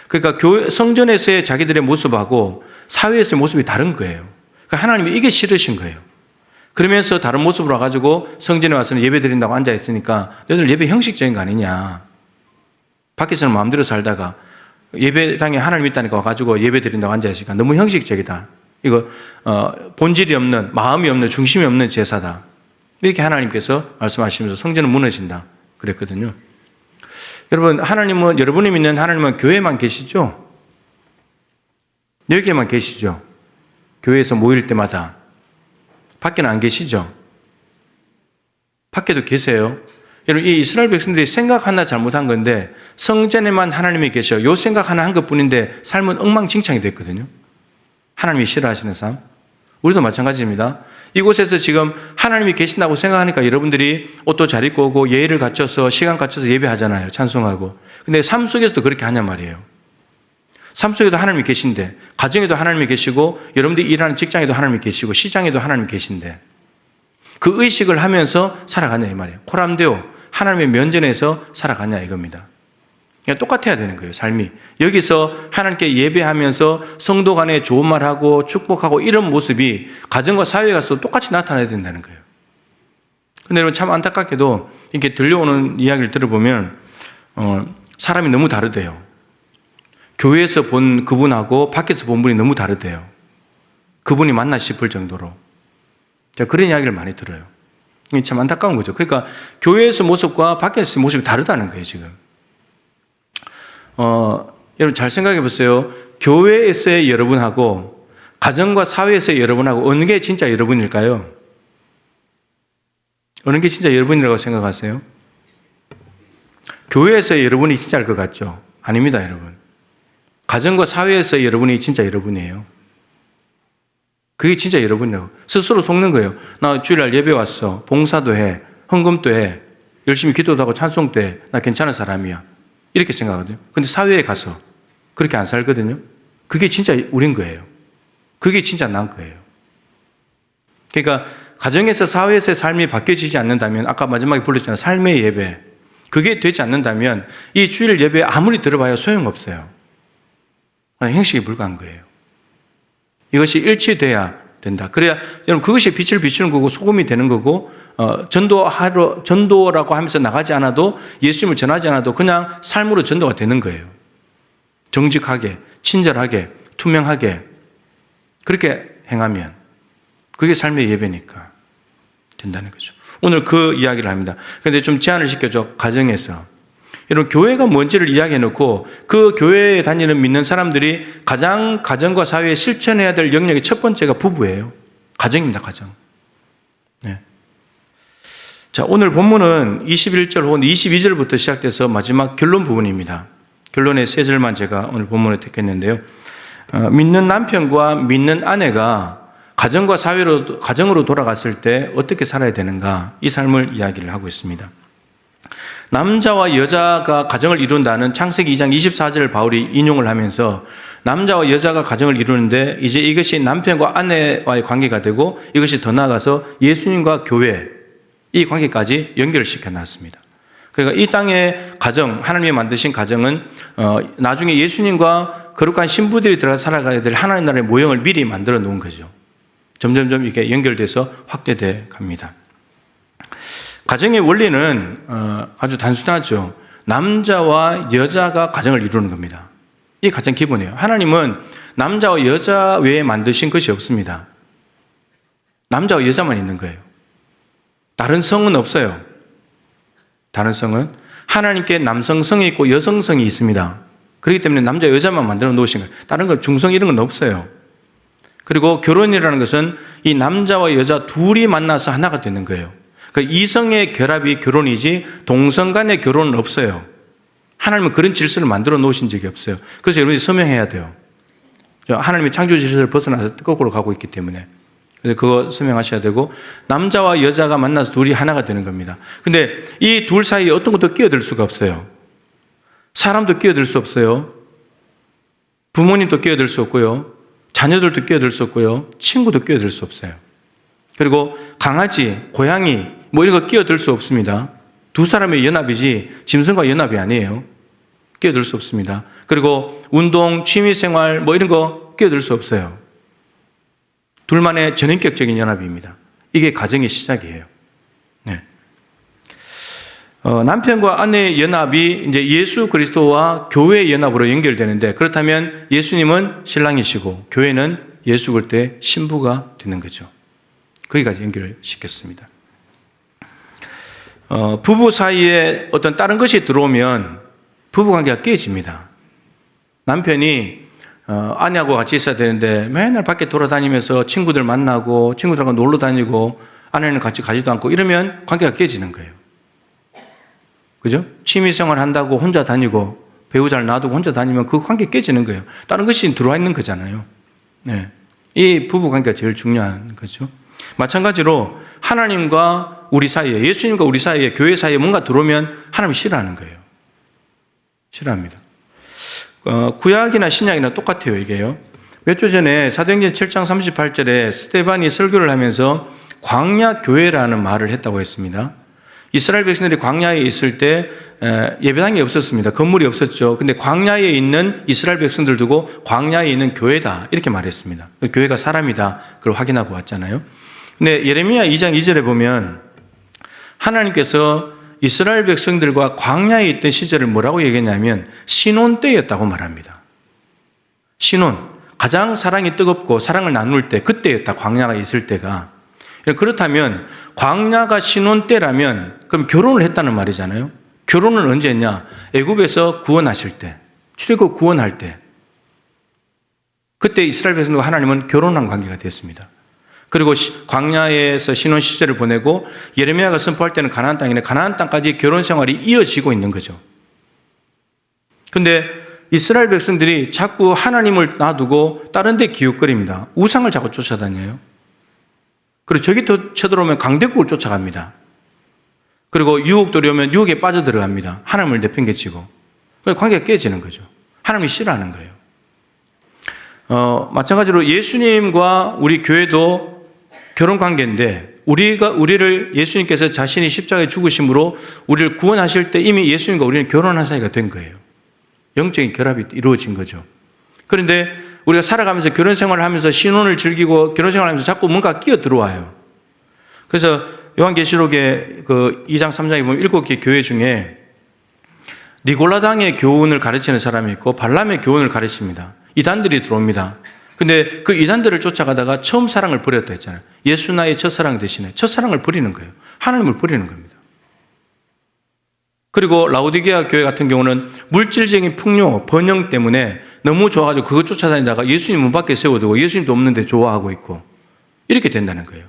Speaker 4: 그러니까 성전에서의 자기들의 모습하고 사회에서의 모습이 다른 거예요. 그러니까 하나님이 이게 싫으신 거예요. 그러면서 다른 모습으로 와가지고 성전에 와서는 예배 드린다고 앉아있으니까 너희들 예배 형식적인 거 아니냐. 밖에서는 마음대로 살다가 예배당에 하나님 있다니까 와가지고 예배 드린다고 앉아있으니까 너무 형식적이다. 이거 본질이 없는, 마음이 없는, 중심이 없는 제사다. 이렇게 하나님께서 말씀하시면서 성전은 무너진다 그랬거든요. 여러분, 여러분이 믿는 하나님은 교회에만 계시죠? 여기에만 계시죠? 교회에서 모일 때마다. 밖에는 안 계시죠? 밖에도 계세요. 여러분, 이 이스라엘 백성들이 생각 하나 잘못한 건데 성전에만 하나님이 계셔. 요 생각 하나 한 것뿐인데 삶은 엉망진창이 됐거든요. 하나님이 싫어하시는 삶. 우리도 마찬가지입니다. 이곳에서 지금 하나님이 계신다고 생각하니까 여러분들이 옷도 잘 입고 오고 예의를 갖춰서 시간 갖춰서 예배하잖아요. 찬송하고. 근데 삶 속에서도 그렇게 하냔 말이에요. 삶 속에도 하나님이 계신데, 가정에도 하나님이 계시고, 여러분들이 일하는 직장에도 하나님이 계시고, 시장에도 하나님이 계신데, 그 의식을 하면서 살아가냐 이 말이에요. 코람데오, 하나님의 면전에서 살아가냐 이겁니다. 그냥 똑같아야 되는 거예요, 삶이. 여기서 하나님께 예배하면서 성도 간에 좋은 말하고 축복하고 이런 모습이 가정과 사회에 가서 똑같이 나타나야 된다는 거예요. 근데 여러분, 참 안타깝게도 이렇게 들려오는 이야기를 들어보면 사람이 너무 다르대요. 교회에서 본 그분하고 밖에서 본 분이 너무 다르대요. 그분이 맞나 싶을 정도로. 제가 그런 이야기를 많이 들어요. 이게 참 안타까운 거죠. 그러니까 교회에서 모습과 밖에서 모습이 다르다는 거예요, 지금. 여러분 잘 생각해 보세요. 교회에서의 여러분하고 가정과 사회에서의 여러분하고 어느 게 진짜 여러분일까요? 어느 게 진짜 여러분이라고 생각하세요? 교회에서의 여러분이 진짜일 것 같죠? 아닙니다, 여러분. 가정과 사회에서의 여러분이 진짜 여러분이에요. 그게 진짜 여러분이라고. 스스로 속는 거예요. 나 주일날 예배 왔어. 봉사도 해. 헌금도 해. 열심히 기도도 하고 찬송도 해. 나 괜찮은 사람이야. 이렇게 생각하거든요. 근데 사회에 가서 그렇게 안 살거든요. 그게 진짜 우린 거예요. 그게 진짜 난 거예요. 그러니까 가정에서 사회에서의 삶이 바뀌어지지 않는다면 아까 마지막에 불렀잖아요. 삶의 예배. 그게 되지 않는다면 이 주일 예배에 아무리 들어봐야 소용없어요. 형식에 불과한 거예요. 이것이 일치돼야 된다. 그래야 여러분 그것이 빛을 비추는 거고 소금이 되는 거고 전도라고 하면서 나가지 않아도 예수님을 전하지 않아도 그냥 삶으로 전도가 되는 거예요. 정직하게, 친절하게, 투명하게 그렇게 행하면 그게 삶의 예배니까 된다는 거죠. 오늘 그 이야기를 합니다. 그런데 좀 제안을 시켜줘. 가정에서. 여러분 교회가 뭔지를 이야기해 놓고 그 교회에 다니는 믿는 사람들이 가장 가정과 사회에 실천해야 될 영역의 첫 번째가 부부예요. 가정입니다. 가정. 네. 자, 오늘 본문은 21절 혹은 22절부터 시작돼서 마지막 결론 부분입니다. 결론의 세 절만 제가 오늘 본문에 택했는데요. 믿는 남편과 믿는 아내가 가정과 가정으로 돌아갔을 때 어떻게 살아야 되는가 이 삶을 이야기를 하고 있습니다. 남자와 여자가 가정을 이룬다는 창세기 2장 24절을 바울이 인용을 하면서 남자와 여자가 가정을 이루는데 이제 이것이 남편과 아내와의 관계가 되고 이것이 더 나아가서 예수님과 교회 이 관계까지 연결시켜 놨습니다. 그러니까 이 땅의 가정, 하나님이 만드신 가정은 나중에 예수님과 거룩한 신부들이 들어가 살아가야 될 하나님 나라의 모형을 미리 만들어 놓은 거죠. 점점점 이렇게 연결돼서 확대돼 갑니다. 가정의 원리는 아주 단순하죠. 남자와 여자가 가정을 이루는 겁니다. 이게 가장 기본이에요. 하나님은 남자와 여자 외에 만드신 것이 없습니다. 남자와 여자만 있는 거예요. 다른 성은 없어요. 다른 성은 하나님께 남성성이 있고 여성성이 있습니다. 그렇기 때문에 남자 여자만 만들어 놓으신 거예요. 다른 건 중성 이런 건 없어요. 그리고 결혼이라는 것은 이 남자와 여자 둘이 만나서 하나가 되는 거예요. 그 이성의 결합이 결혼이지 동성 간의 결혼은 없어요. 하나님은 그런 질서를 만들어 놓으신 적이 없어요. 그래서 여러분이 서명해야 돼요. 하나님의 창조 질서를 벗어나서 거꾸로 가고 있기 때문에. 그래서 그거 서명하셔야 되고 남자와 여자가 만나서 둘이 하나가 되는 겁니다. 근데 이 둘 사이에 어떤 것도 끼어들 수가 없어요. 사람도 끼어들 수 없어요. 부모님도 끼어들 수 없고요. 자녀들도 끼어들 수 없고요. 친구도 끼어들 수 없어요. 그리고 강아지, 고양이 뭐 이런 거 끼어들 수 없습니다. 두 사람의 연합이지 짐승과 연합이 아니에요. 끼어들 수 없습니다. 그리고 운동, 취미생활 뭐 이런 거 끼어들 수 없어요. 둘만의 전인격적인 연합입니다. 이게 가정의 시작이에요. 네. 남편과 아내의 연합이 이제 예수 그리스도와 교회의 연합으로 연결되는데 그렇다면 예수님은 신랑이시고 교회는 예수 그리스도의 신부가 되는 거죠. 거기까지 연결을 시켰습니다. 부부 사이에 어떤 다른 것이 들어오면 부부 관계가 깨집니다. 남편이 아내하고 같이 있어야 되는데 맨날 밖에 돌아다니면서 친구들 만나고 친구들하고 놀러 다니고 아내는 같이 가지도 않고 이러면 관계가 깨지는 거예요. 그죠? 취미생활 한다고 혼자 다니고 배우자를 놔두고 혼자 다니면 그 관계 깨지는 거예요. 다른 것이 들어와 있는 거잖아요. 네. 이 부부 관계가 제일 중요한 거죠. 마찬가지로 하나님과 우리 사이에, 예수님과 우리 사이에, 교회 사이에 뭔가 들어오면 하나님이 싫어하는 거예요. 싫어합니다. 구약이나 신약이나 똑같아요, 이게요. 몇 주 전에 사도행전 7장 38절에 스데반이 설교를 하면서 광야 교회라는 말을 했다고 했습니다. 이스라엘 백성들이 광야에 있을 때 예배당이 없었습니다. 건물이 없었죠. 근데 광야에 있는 이스라엘 백성들 두고 광야에 있는 교회다 이렇게 말했습니다. 교회가 사람이다. 그걸 확인하고 왔잖아요. 근데 예레미야 2장 2절에 보면 하나님께서 이스라엘 백성들과 광야에 있던 시절을 뭐라고 얘기했냐면 신혼 때였다고 말합니다. 신혼, 가장 사랑이 뜨겁고 사랑을 나눌 때, 그때였다. 광야가 있을 때가. 그렇다면 광야가 신혼 때라면 그럼 결혼을 했다는 말이잖아요. 결혼을 언제 했냐? 애굽에서 구원하실 때, 출애굽 구원할 때. 그때 이스라엘 백성들과 하나님은 결혼한 관계가 됐습니다. 그리고 광야에서 신혼 시절을 보내고 예레미야가 선포할 때는 가나안 땅이네. 가나안 땅까지 결혼 생활이 이어지고 있는 거죠. 근데 이스라엘 백성들이 자꾸 하나님을 놔두고 다른 데 기웃거립니다. 우상을 자꾸 쫓아다녀요. 그리고 저기 쳐들어오면 강대국을 쫓아갑니다. 그리고 유혹들이 오면 유혹에 빠져들어갑니다. 하나님을 내팽개치고. 그래서 관계가 깨지는 거죠. 하나님이 싫어하는 거예요. 마찬가지로 예수님과 우리 교회도 결혼 관계인데 우리를 예수님께서 자신이 십자가에 죽으심으로 우리를 구원하실 때 이미 예수님과 우리는 결혼한 사이가 된 거예요. 영적인 결합이 이루어진 거죠. 그런데 우리가 살아가면서 결혼 생활을 하면서 신혼을 즐기고 결혼 생활을 하면서 자꾸 뭔가 끼어 들어와요. 그래서 요한계시록의 그 2장 3장에 보면 7개 교회 중에 니골라당의 교훈을 가르치는 사람이 있고 발람의 교훈을 가르칩니다. 이단들이 들어옵니다. 근데 그 이단들을 쫓아가다가 처음 사랑을 버렸다 했잖아요. 예수 나의 첫사랑 대신에 첫사랑을 버리는 거예요. 하나님을 버리는 겁니다. 그리고 라오디게아 교회 같은 경우는 물질적인 풍요, 번영 때문에 너무 좋아가지고 그거 쫓아다니다가 예수님 문 밖에 세워두고 예수님도 없는데 좋아하고 있고 이렇게 된다는 거예요.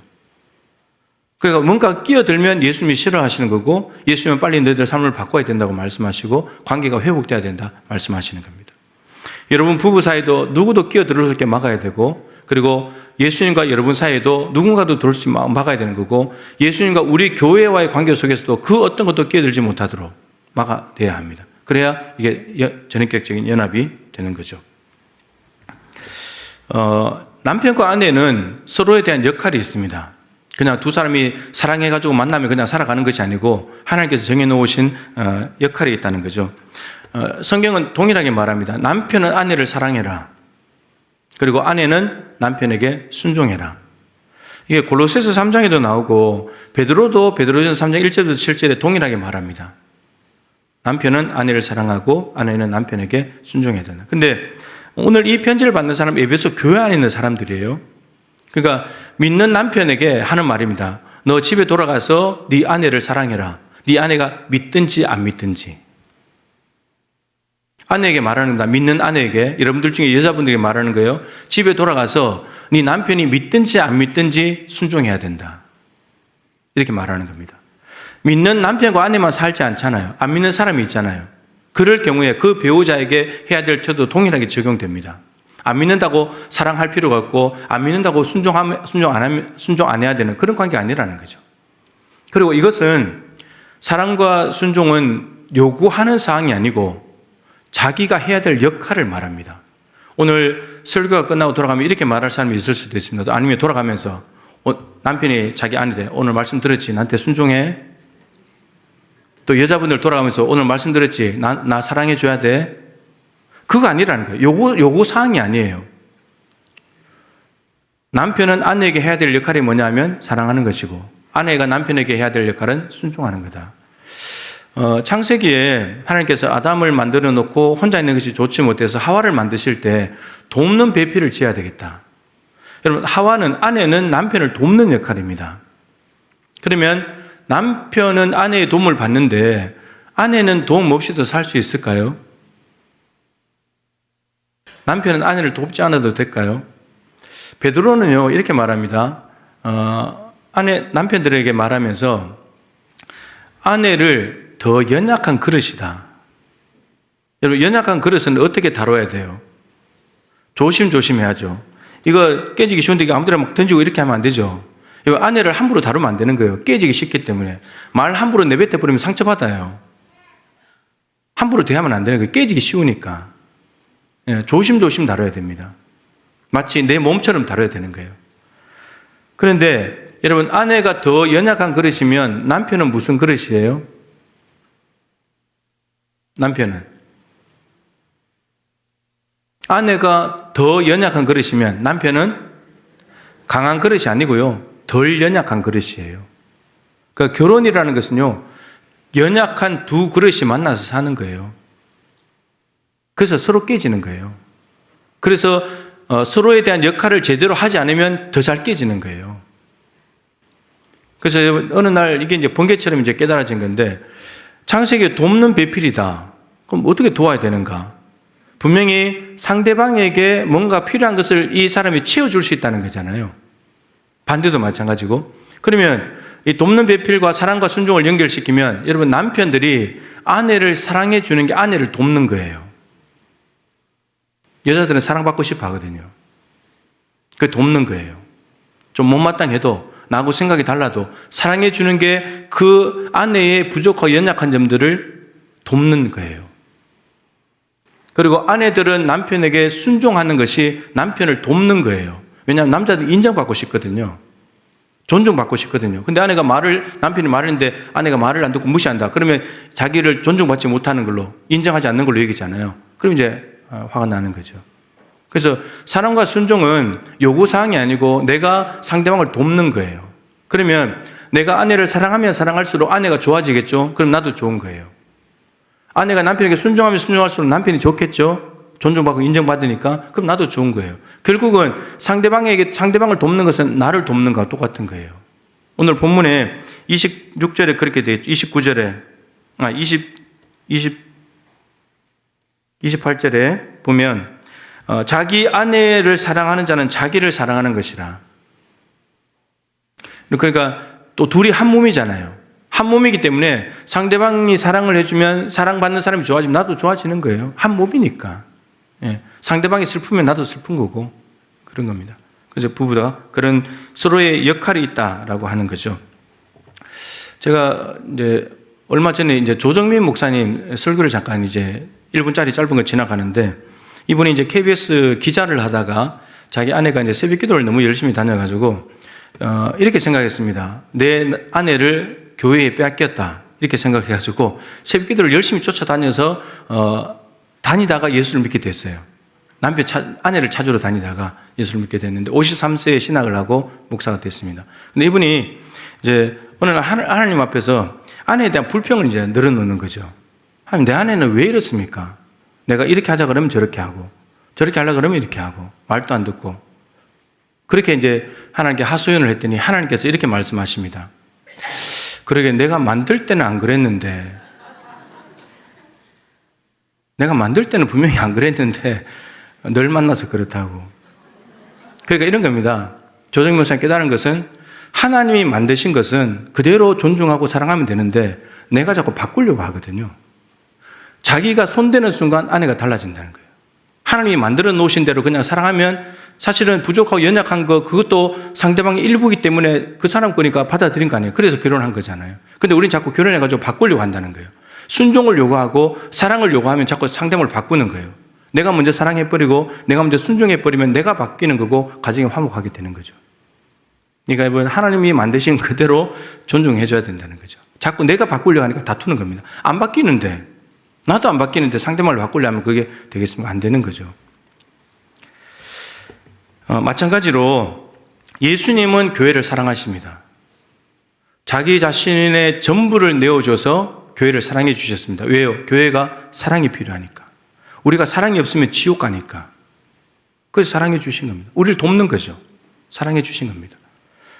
Speaker 4: 그러니까 뭔가 끼어들면 예수님이 싫어하시는 거고 예수님은 빨리 너희들 삶을 바꿔야 된다고 말씀하시고 관계가 회복돼야 된다 말씀하시는 겁니다. 여러분 부부 사이도 누구도 끼어들을 수 있게 막아야 되고 그리고 예수님과 여러분 사이에도 누군가도 들을 수 있게 막아야 되는 거고 예수님과 우리 교회와의 관계 속에서도 그 어떤 것도 끼어들지 못하도록 막아내야 합니다. 그래야 이게 전인격적인 연합이 되는 거죠. 남편과 아내는 서로에 대한 역할이 있습니다. 그냥 두 사람이 사랑해가지고 만나면 그냥 살아가는 것이 아니고 하나님께서 정해놓으신 역할이 있다는 거죠. 성경은 동일하게 말합니다. 남편은 아내를 사랑해라. 그리고 아내는 남편에게 순종해라. 이게 골로새서 3장에도 나오고 베드로도 베드로전서 3장 1절부터 7절에 동일하게 말합니다. 남편은 아내를 사랑하고 아내는 남편에게 순종해야 된다. 근데 오늘 이 편지를 받는 사람 에베소 교회 안에 있는 사람들이에요. 그러니까 믿는 남편에게 하는 말입니다. 너 집에 돌아가서 네 아내를 사랑해라. 네 아내가 믿든지 안 믿든지. 아내에게 말하는 겁니다. 믿는 아내에게, 여러분들 중에 여자분들이 말하는 거예요. 집에 돌아가서 네 남편이 믿든지 안 믿든지 순종해야 된다. 이렇게 말하는 겁니다. 믿는 남편과 아내만 살지 않잖아요. 안 믿는 사람이 있잖아요. 그럴 경우에 그 배우자에게 해야 될 태도 동일하게 적용됩니다. 안 믿는다고 사랑할 필요가 없고 안 믿는다고 순종 안 해야 되는 그런 관계가 아니라는 거죠. 그리고 이것은 사랑과 순종은 요구하는 사항이 아니고 자기가 해야 될 역할을 말합니다. 오늘 설교가 끝나고 돌아가면 이렇게 말할 사람이 있을 수도 있습니다. 아니면 돌아가면서 남편이 자기 아내한테 오늘 말씀 들었지? 나한테 순종해? 또 여자분들 돌아가면서 오늘 말씀 들었지? 나 사랑해 줘야 돼? 그거 아니라는 거예요. 요구 사항이 아니에요. 남편은 아내에게 해야 될 역할이 뭐냐면 사랑하는 것이고 아내가 남편에게 해야 될 역할은 순종하는 거다. 창세기에 하나님께서 아담을 만들어 놓고 혼자 있는 것이 좋지 못해서 하와를 만드실 때 돕는 배필을 지어야 되겠다. 여러분, 아내는 남편을 돕는 역할입니다. 그러면 남편은 아내의 도움을 받는데 아내는 도움 없이도 살 수 있을까요? 남편은 아내를 돕지 않아도 될까요? 베드로는요 이렇게 말합니다. 남편들에게 말하면서 아내를 더 연약한 그릇이다. 여러분, 연약한 그릇은 어떻게 다뤄야 돼요? 조심해야죠. 이거 깨지기 쉬운데 이거 아무데나 막 던지고 이렇게 하면 안 되죠. 이거 아내를 함부로 다루면 안 되는 거예요. 깨지기 쉽기 때문에. 말 함부로 내뱉어버리면 상처받아요. 함부로 대하면 안 되는 거예요. 깨지기 쉬우니까. 조심조심 다뤄야 됩니다. 마치 내 몸처럼 다뤄야 되는 거예요. 그런데 여러분, 아내가 더 연약한 그릇이면 남편은 무슨 그릇이에요? 남편은 아내가 더 연약한 그릇이면 남편은 강한 그릇이 아니고요 덜 연약한 그릇이에요. 그러니까 결혼이라는 것은요 연약한 두 그릇이 만나서 사는 거예요. 그래서 서로 깨지는 거예요. 그래서 서로에 대한 역할을 제대로 하지 않으면 더 잘 깨지는 거예요. 그래서 어느 날 이게 이제 번개처럼 이제 깨달아진 건데, 창세기에 돕는 배필이다. 그럼 어떻게 도와야 되는가? 분명히 상대방에게 뭔가 필요한 것을 이 사람이 채워줄 수 있다는 거잖아요. 반대도 마찬가지고. 그러면 이 돕는 배필과 사랑과 순종을 연결시키면 여러분, 남편들이 아내를 사랑해 주는 게 아내를 돕는 거예요. 여자들은 사랑받고 싶어 하거든요. 그게 돕는 거예요. 좀 못마땅해도 나하고 생각이 달라도 사랑해 주는 게 그 아내의 부족하고 연약한 점들을 돕는 거예요. 그리고 아내들은 남편에게 순종하는 것이 남편을 돕는 거예요. 왜냐하면 남자들은 인정받고 싶거든요. 존중받고 싶거든요. 근데 남편이 말했는데 아내가 말을 안 듣고 무시한다. 그러면 자기를 존중받지 못하는 걸로, 인정하지 않는 걸로 여기잖아요. 그럼 이제 화가 나는 거죠. 그래서 사랑과 순종은 요구사항이 아니고 내가 상대방을 돕는 거예요. 그러면 내가 아내를 사랑하면 사랑할수록 아내가 좋아지겠죠? 그럼 나도 좋은 거예요. 아내가 남편에게 순종하면 순종할수록 남편이 좋겠죠? 존중받고 인정받으니까. 그럼 나도 좋은 거예요. 결국은 상대방을 돕는 것은 나를 돕는 거와 똑같은 거예요. 오늘 본문에 26절에 그렇게 되어 있죠. 28절에 보면 자기 아내를 사랑하는 자는 자기를 사랑하는 것이라. 그러니까 또 둘이 한 몸이잖아요. 한 몸이기 때문에 상대방이 사랑을 해주면 사랑받는 사람이 좋아지면 나도 좋아지는 거예요. 한 몸이니까. 예. 상대방이 슬프면 나도 슬픈 거고 그런 겁니다. 그래서 부부가 그런 서로의 역할이 있다라고 하는 거죠. 제가 이제 얼마 전에 이제 조정민 목사님 설교를 잠깐 이제 1분짜리 짧은 거 지나가는데, 이분이 이제 KBS 기자를 하다가 자기 아내가 이제 새벽 기도를 너무 열심히 다녀가지고 이렇게 생각했습니다. 내 아내를 교회에 빼앗겼다. 이렇게 생각해가지고 새벽 기도를 열심히 쫓아다녀서 다니다가 예수를 믿게 됐어요. 아내를 찾으러 다니다가 예수를 믿게 됐는데 53세에 신학을 하고 목사가 됐습니다. 근데 이분이 이제 어느 날 하나님 앞에서 아내에 대한 불평을 이제 늘어놓는 거죠. 하나님, 내 아내는 왜 이렇습니까? 내가 이렇게 하자 그러면 저렇게 하고, 저렇게 하려고 그러면 이렇게 하고, 말도 안 듣고. 그렇게 이제 하나님께 하소연을 했더니 하나님께서 이렇게 말씀하십니다. 그러게 내가 만들 때는 안 그랬는데, 내가 만들 때는 분명히 안 그랬는데 널 만나서 그렇다고. 그러니까 이런 겁니다. 조정민 목사님 깨달은 것은 하나님이 만드신 것은 그대로 존중하고 사랑하면 되는데 내가 자꾸 바꾸려고 하거든요. 자기가 손대는 순간 아내가 달라진다는 거예요. 하나님이 만들어 놓으신 대로 그냥 사랑하면 사실은 부족하고 연약한 거, 그것도 상대방의 일부이기 때문에 그 사람 거니까 받아들인 거 아니에요. 그래서 결혼한 거잖아요. 근데 우린 자꾸 결혼해가지고 바꾸려고 한다는 거예요. 순종을 요구하고 사랑을 요구하면 자꾸 상대방을 바꾸는 거예요. 내가 먼저 사랑해버리고 내가 먼저 순종해버리면 내가 바뀌는 거고 가정이 화목하게 되는 거죠. 그러니까 하나님이 만드신 그대로 존중해줘야 된다는 거죠. 자꾸 내가 바꾸려고 하니까 다투는 겁니다. 안 바뀌는데, 나도 안 바뀌는데 상대방을 바꾸려면 그게 되겠습니까? 안 되는 거죠. 마찬가지로 예수님은 교회를 사랑하십니다. 자기 자신의 전부를 내어줘서 교회를 사랑해 주셨습니다. 왜요? 교회가 사랑이 필요하니까. 우리가 사랑이 없으면 지옥 가니까. 그래서 사랑해 주신 겁니다. 우리를 돕는 거죠. 사랑해 주신 겁니다.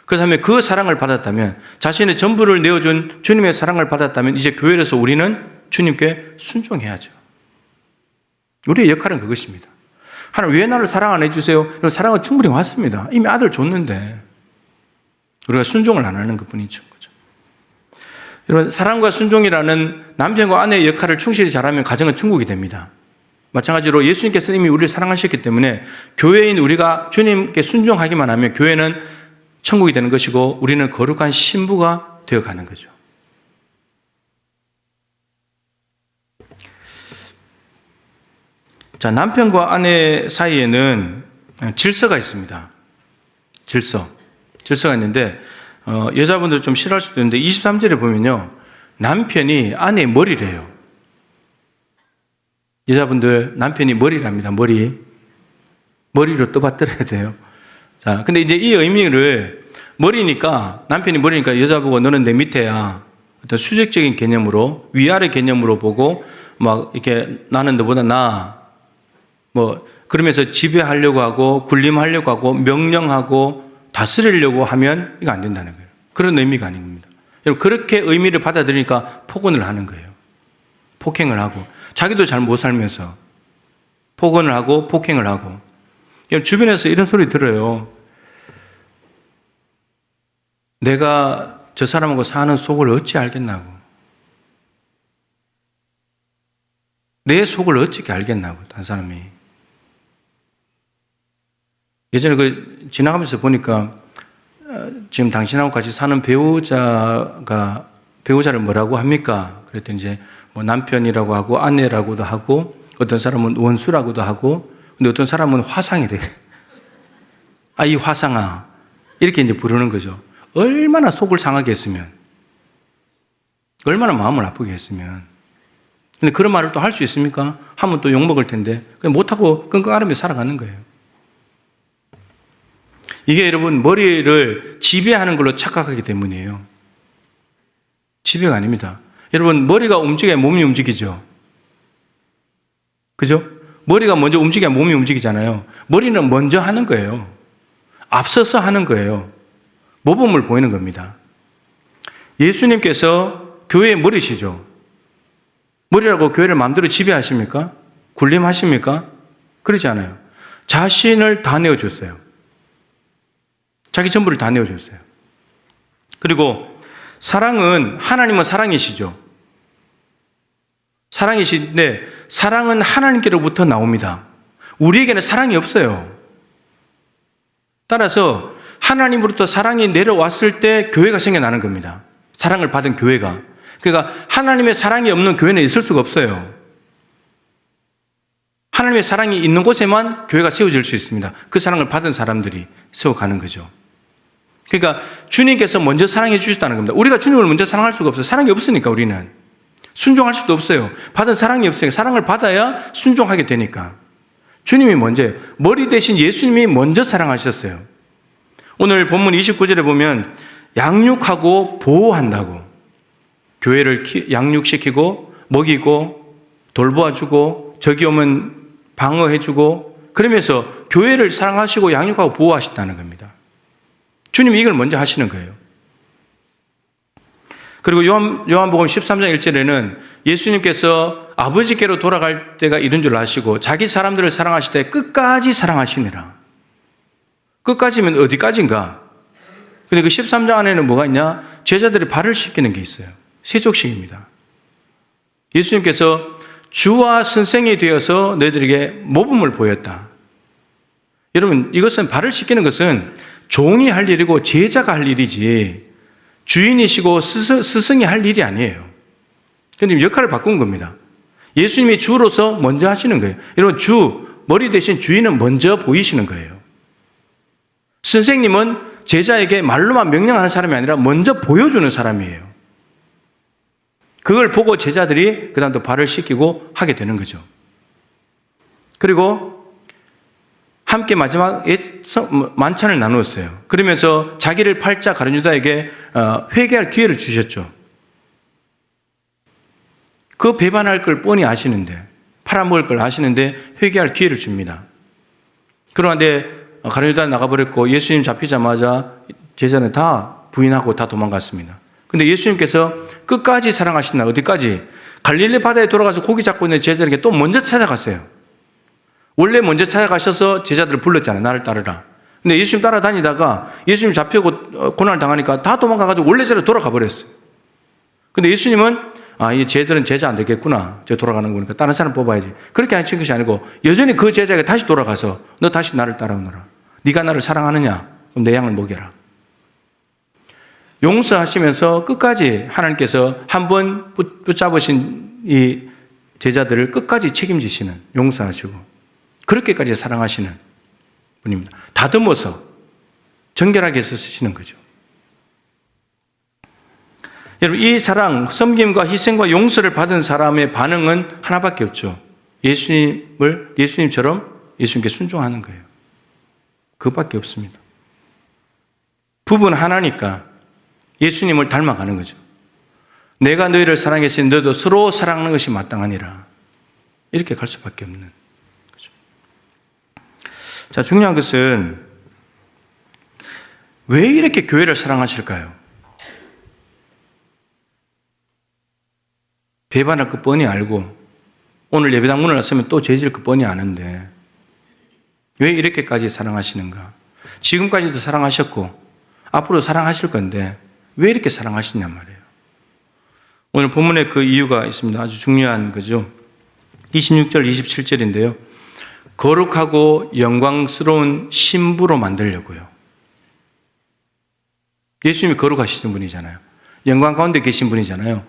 Speaker 4: 그 다음에 그 사랑을 받았다면, 자신의 전부를 내어준 주님의 사랑을 받았다면 이제 교회에서 우리는 주님께 순종해야죠. 우리의 역할은 그것입니다. 하나님, 왜 나를 사랑 안 해주세요? 사랑은 충분히 왔습니다. 이미 아들 줬는데 우리가 순종을 안 하는 것뿐이죠. 여러분, 사랑과 순종이라는 남편과 아내의 역할을 충실히 잘하면 가정은 천국이 됩니다. 마찬가지로 예수님께서 이미 우리를 사랑하셨기 때문에 교회인 우리가 주님께 순종하기만 하면 교회는 천국이 되는 것이고 우리는 거룩한 신부가 되어가는 거죠. 자, 남편과 아내 사이에는 질서가 있습니다. 질서가 있는데 여자분들 좀 싫어할 수도 있는데 23절에 보면요, 남편이 아내의 머리래요. 여자분들, 남편이 머리랍니다. 머리로 떠받들어야 돼요. 자, 근데 이제 이 의미를, 남편이 머리니까 여자보고 너는 내 밑에야, 어떤 수직적인 개념으로 위아래 개념으로 보고 막 이렇게 나는 너보다 나아 뭐 그러면서 지배하려고 하고 군림하려고 하고 명령하고 다스리려고 하면 이거 안 된다는 거예요. 그런 의미가 아닌 겁니다. 여러분 그렇게 의미를 받아들이니까 폭언을 하는 거예요. 폭행을 하고 자기도 잘 못 살면서 폭언을 하고 폭행을 하고 여러분 주변에서 이런 소리 들어요. 내가 저 사람하고 사는 속을 어찌 알겠나고. 내 속을 어떻게 알겠나고, 다른 사람이. 예전에 지나가면서 보니까, 지금 당신하고 같이 사는 배우자를 뭐라고 합니까? 그랬더니 이제 뭐 남편이라고 하고, 아내라고도 하고, 어떤 사람은 원수라고도 하고, 근데 어떤 사람은 화상이래. 아, 이 화상아. 이렇게 이제 부르는 거죠. 얼마나 속을 상하게 했으면, 얼마나 마음을 아프게 했으면. 근데 그런 말을 또 할 수 있습니까? 하면 또 욕먹을 텐데, 그냥 못하고 끙끙 앓으며 살아가는 거예요. 이게 여러분, 머리를 지배하는 걸로 착각하기 때문이에요. 지배가 아닙니다. 여러분, 머리가 움직여야 몸이 움직이죠. 그죠? 머리가 먼저 움직여야 몸이 움직이잖아요. 머리는 먼저 하는 거예요. 앞서서 하는 거예요. 모범을 보이는 겁니다. 예수님께서 교회의 머리시죠. 머리라고 교회를 마음대로 지배하십니까? 군림하십니까? 그러지 않아요. 자신을 다 내어줬어요. 자기 전부를 다 내어줬어요. 그리고 하나님은 사랑이시죠. 사랑이신데 사랑은 하나님께로부터 나옵니다. 우리에게는 사랑이 없어요. 따라서 하나님으로부터 사랑이 내려왔을 때 교회가 생겨나는 겁니다. 사랑을 받은 교회가. 그러니까 하나님의 사랑이 없는 교회는 있을 수가 없어요. 하나님의 사랑이 있는 곳에만 교회가 세워질 수 있습니다. 그 사랑을 받은 사람들이 세워가는 거죠. 그러니까 주님께서 먼저 사랑해 주셨다는 겁니다. 우리가 주님을 먼저 사랑할 수가 없어요. 사랑이 없으니까 우리는. 순종할 수도 없어요. 받은 사랑이 없으니까 사랑을 받아야 순종하게 되니까. 주님이 먼저예요. 머리 대신 예수님이 먼저 사랑하셨어요. 오늘 본문 29절에 보면 양육하고 보호한다고. 교회를 양육시키고 먹이고 돌보아주고 적이 오면 방어해주고 그러면서 교회를 사랑하시고 양육하고 보호하신다는 겁니다. 주님이 이걸 먼저 하시는 거예요. 그리고 요한복음 13장 1절에는 예수님께서 아버지께로 돌아갈 때가 이른 줄 아시고 자기 사람들을 사랑하실 때 끝까지 사랑하시니라. 끝까지면 어디까지인가? 근데 그 13장 안에는 뭐가 있냐? 제자들이 발을 씻기는 게 있어요. 세족식입니다. 예수님께서 주와 선생이 되어서 너희들에게 모범을 보였다. 여러분, 이것은 발을 씻기는 것은 종이 할 일이고 제자가 할 일이지 주인이시고 스승이 할 일이 아니에요. 그런데 역할을 바꾼 겁니다. 예수님이 주로서 먼저 하시는 거예요. 여러분, 머리 대신 주인은 먼저 보이시는 거예요. 선생님은 제자에게 말로만 명령하는 사람이 아니라 먼저 보여주는 사람이에요. 그걸 보고 제자들이 그 다음 또 발을 씻기고 하게 되는 거죠. 그리고 함께 마지막 만찬을 나누었어요. 그러면서 자기를 팔자 가룟 유다에게 회개할 기회를 주셨죠. 그 배반할 걸 뻔히 아시는데, 팔아먹을 걸 아시는데 회개할 기회를 줍니다. 그런데 가룟 유다는 나가버렸고 예수님 잡히자마자 제자는 다 부인하고 다 도망갔습니다. 근데 예수님께서 끝까지 사랑하신다. 어디까지? 갈릴리 바다에 돌아가서 고기 잡고 있는 제자들에게 또 먼저 찾아갔어요. 원래 먼저 찾아가셔서 제자들을 불렀잖아요. 나를 따르라. 근데 예수님 따라다니다가 예수님 잡히고 고난을 당하니까 다 도망가가지고 원래 자리로 돌아가 버렸어요. 근데 예수님은 이 제자들은 제자 안 되겠구나. 저 돌아가는 거니까 다른 사람 뽑아야지. 그렇게 하신 것이 아니고 여전히 그 제자에게 다시 돌아가서 너 다시 나를 따라오너라. 네가 나를 사랑하느냐? 그럼 내 양을 먹여라. 용서하시면서 끝까지 하나님께서 한번 붙잡으신 이 제자들을 끝까지 책임지시는, 용서하시고 그렇게까지 사랑하시는 분입니다. 다듬어서 정결하게 해서 쓰시는 거죠. 여러분, 이 사랑, 섬김과 희생과 용서를 받은 사람의 반응은 하나밖에 없죠. 예수님처럼 예수님께 순종하는 거예요. 그것밖에 없습니다. 부부는 하나니까 예수님을 닮아가는 거죠. 내가 너희를 사랑했으니 너도 서로 사랑하는 것이 마땅하니라. 이렇게 갈 수밖에 없는 거죠. 자, 중요한 것은 왜 이렇게 교회를 사랑하실까요? 배반할 것 뻔히 알고 오늘 예배당 문을 놨으면 또 죄질 것 뻔히 아는데 왜 이렇게까지 사랑하시는가? 지금까지도 사랑하셨고 앞으로 사랑하실 건데 왜 이렇게 사랑하시냔 말이에요. 오늘 본문에 그 이유가 있습니다. 아주 중요한 거죠. 26절, 27절인데요. 거룩하고 영광스러운 신부로 만들려고요. 예수님이 거룩하신 분이잖아요. 영광 가운데 계신 분이잖아요.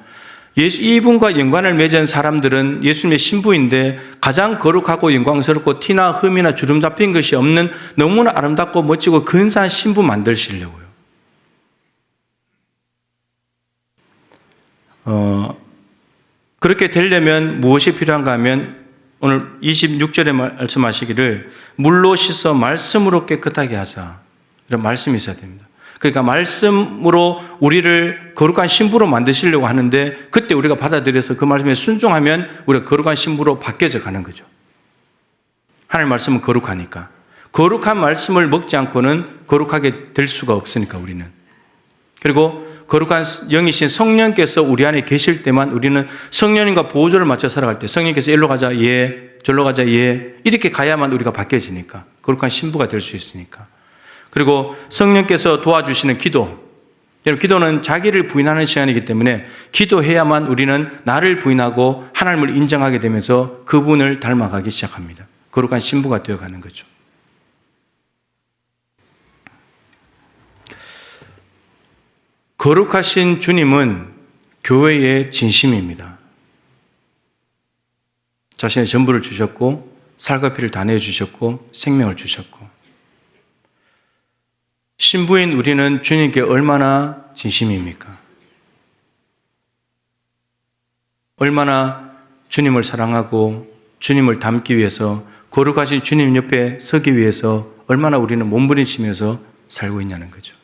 Speaker 4: 이분과 연관을 맺은 사람들은 예수님의 신부인데 가장 거룩하고 영광스럽고 티나 흠이나 주름 잡힌 것이 없는 너무나 아름답고 멋지고 근사한 신부 만드시려고요. 그렇게 되려면 무엇이 필요한가 하면 오늘 26절에 말씀하시기를 물로 씻어 말씀으로 깨끗하게 하자. 이런 말씀이 있어야 됩니다. 그러니까 말씀으로 우리를 거룩한 신부로 만드시려고 하는데 그때 우리가 받아들여서 그 말씀에 순종하면 우리가 거룩한 신부로 바뀌어져 가는 거죠. 하나님 말씀은 거룩하니까. 거룩한 말씀을 먹지 않고는 거룩하게 될 수가 없으니까 우리는. 그리고 거룩한 영이신 성령께서 우리 안에 계실 때만 우리는 성령님과 보조를 맞춰 살아갈 때 성령께서 일로 가자, 예, 절로 가자, 예, 이렇게 가야만 우리가 바뀌어지니까 거룩한 신부가 될 수 있으니까. 그리고 성령께서 도와주시는 기도. 여러분, 기도는 자기를 부인하는 시간이기 때문에 기도해야만 우리는 나를 부인하고 하나님을 인정하게 되면서 그분을 닮아가기 시작합니다. 거룩한 신부가 되어가는 거죠. 거룩하신 주님은 교회의 진심입니다. 자신의 전부를 주셨고 살과 피를 다 내어주셨고 생명을 주셨고 신부인 우리는 주님께 얼마나 진심입니까? 얼마나 주님을 사랑하고 주님을 닮기 위해서 거룩하신 주님 옆에 서기 위해서 얼마나 우리는 몸부림치면서 살고 있냐는 거죠.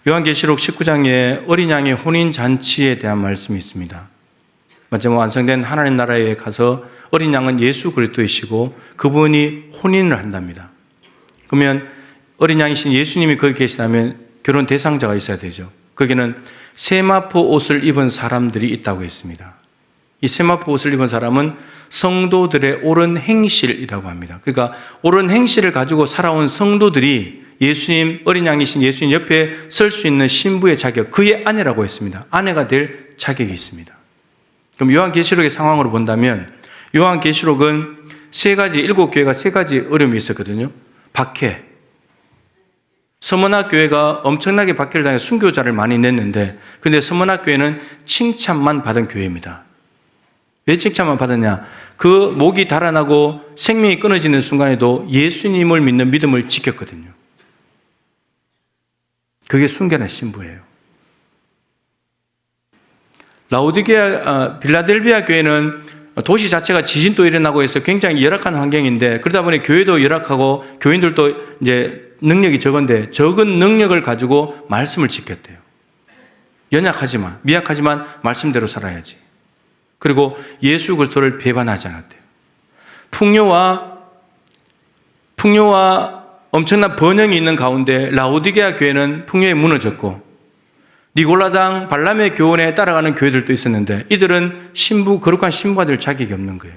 Speaker 4: 요한계시록 19장에 어린 양의 혼인잔치에 대한 말씀이 있습니다. 마지막 완성된 하나님 나라에 가서 어린 양은 예수 그리스도이시고 그분이 혼인을 한답니다. 그러면 어린 양이신 예수님이 거기 계시다면 결혼 대상자가 있어야 되죠. 거기는 세마포 옷을 입은 사람들이 있다고 했습니다. 이 세마포 옷을 입은 사람은 성도들의 옳은 행실이라고 합니다. 그러니까 옳은 행실을 가지고 살아온 성도들이 예수님, 어린 양이신 예수님 옆에 설 수 있는 신부의 자격, 그의 아내라고 했습니다. 아내가 될 자격이 있습니다. 그럼 요한계시록의 상황으로 본다면 요한계시록은 일곱 교회가 세 가지 어려움이 있었거든요. 박해. 서머나 교회가 엄청나게 박해를 당해 순교자를 많이 냈는데 근데 서머나 교회는 칭찬만 받은 교회입니다. 왜 칭찬만 받았냐? 그 목이 달아나고 생명이 끊어지는 순간에도 예수님을 믿는 믿음을 지켰거든요. 그게 순결한 신부예요. 빌라델비아 교회는 도시 자체가 지진도 일어나고 해서 굉장히 열악한 환경인데 그러다 보니 교회도 열악하고 교인들도 이제 능력이 적은데 적은 능력을 가지고 말씀을 지켰대요. 연약하지만 미약하지만 말씀대로 살아야지. 그리고 예수 그리스도를 배반하지 않았대요. 풍요와 엄청난 번영이 있는 가운데 라오디게아 교회는 풍요에 무너졌고 니골라당 발람의 교훈에 따라가는 교회들도 있었는데 이들은 거룩한 신부가 될 자격이 없는 거예요.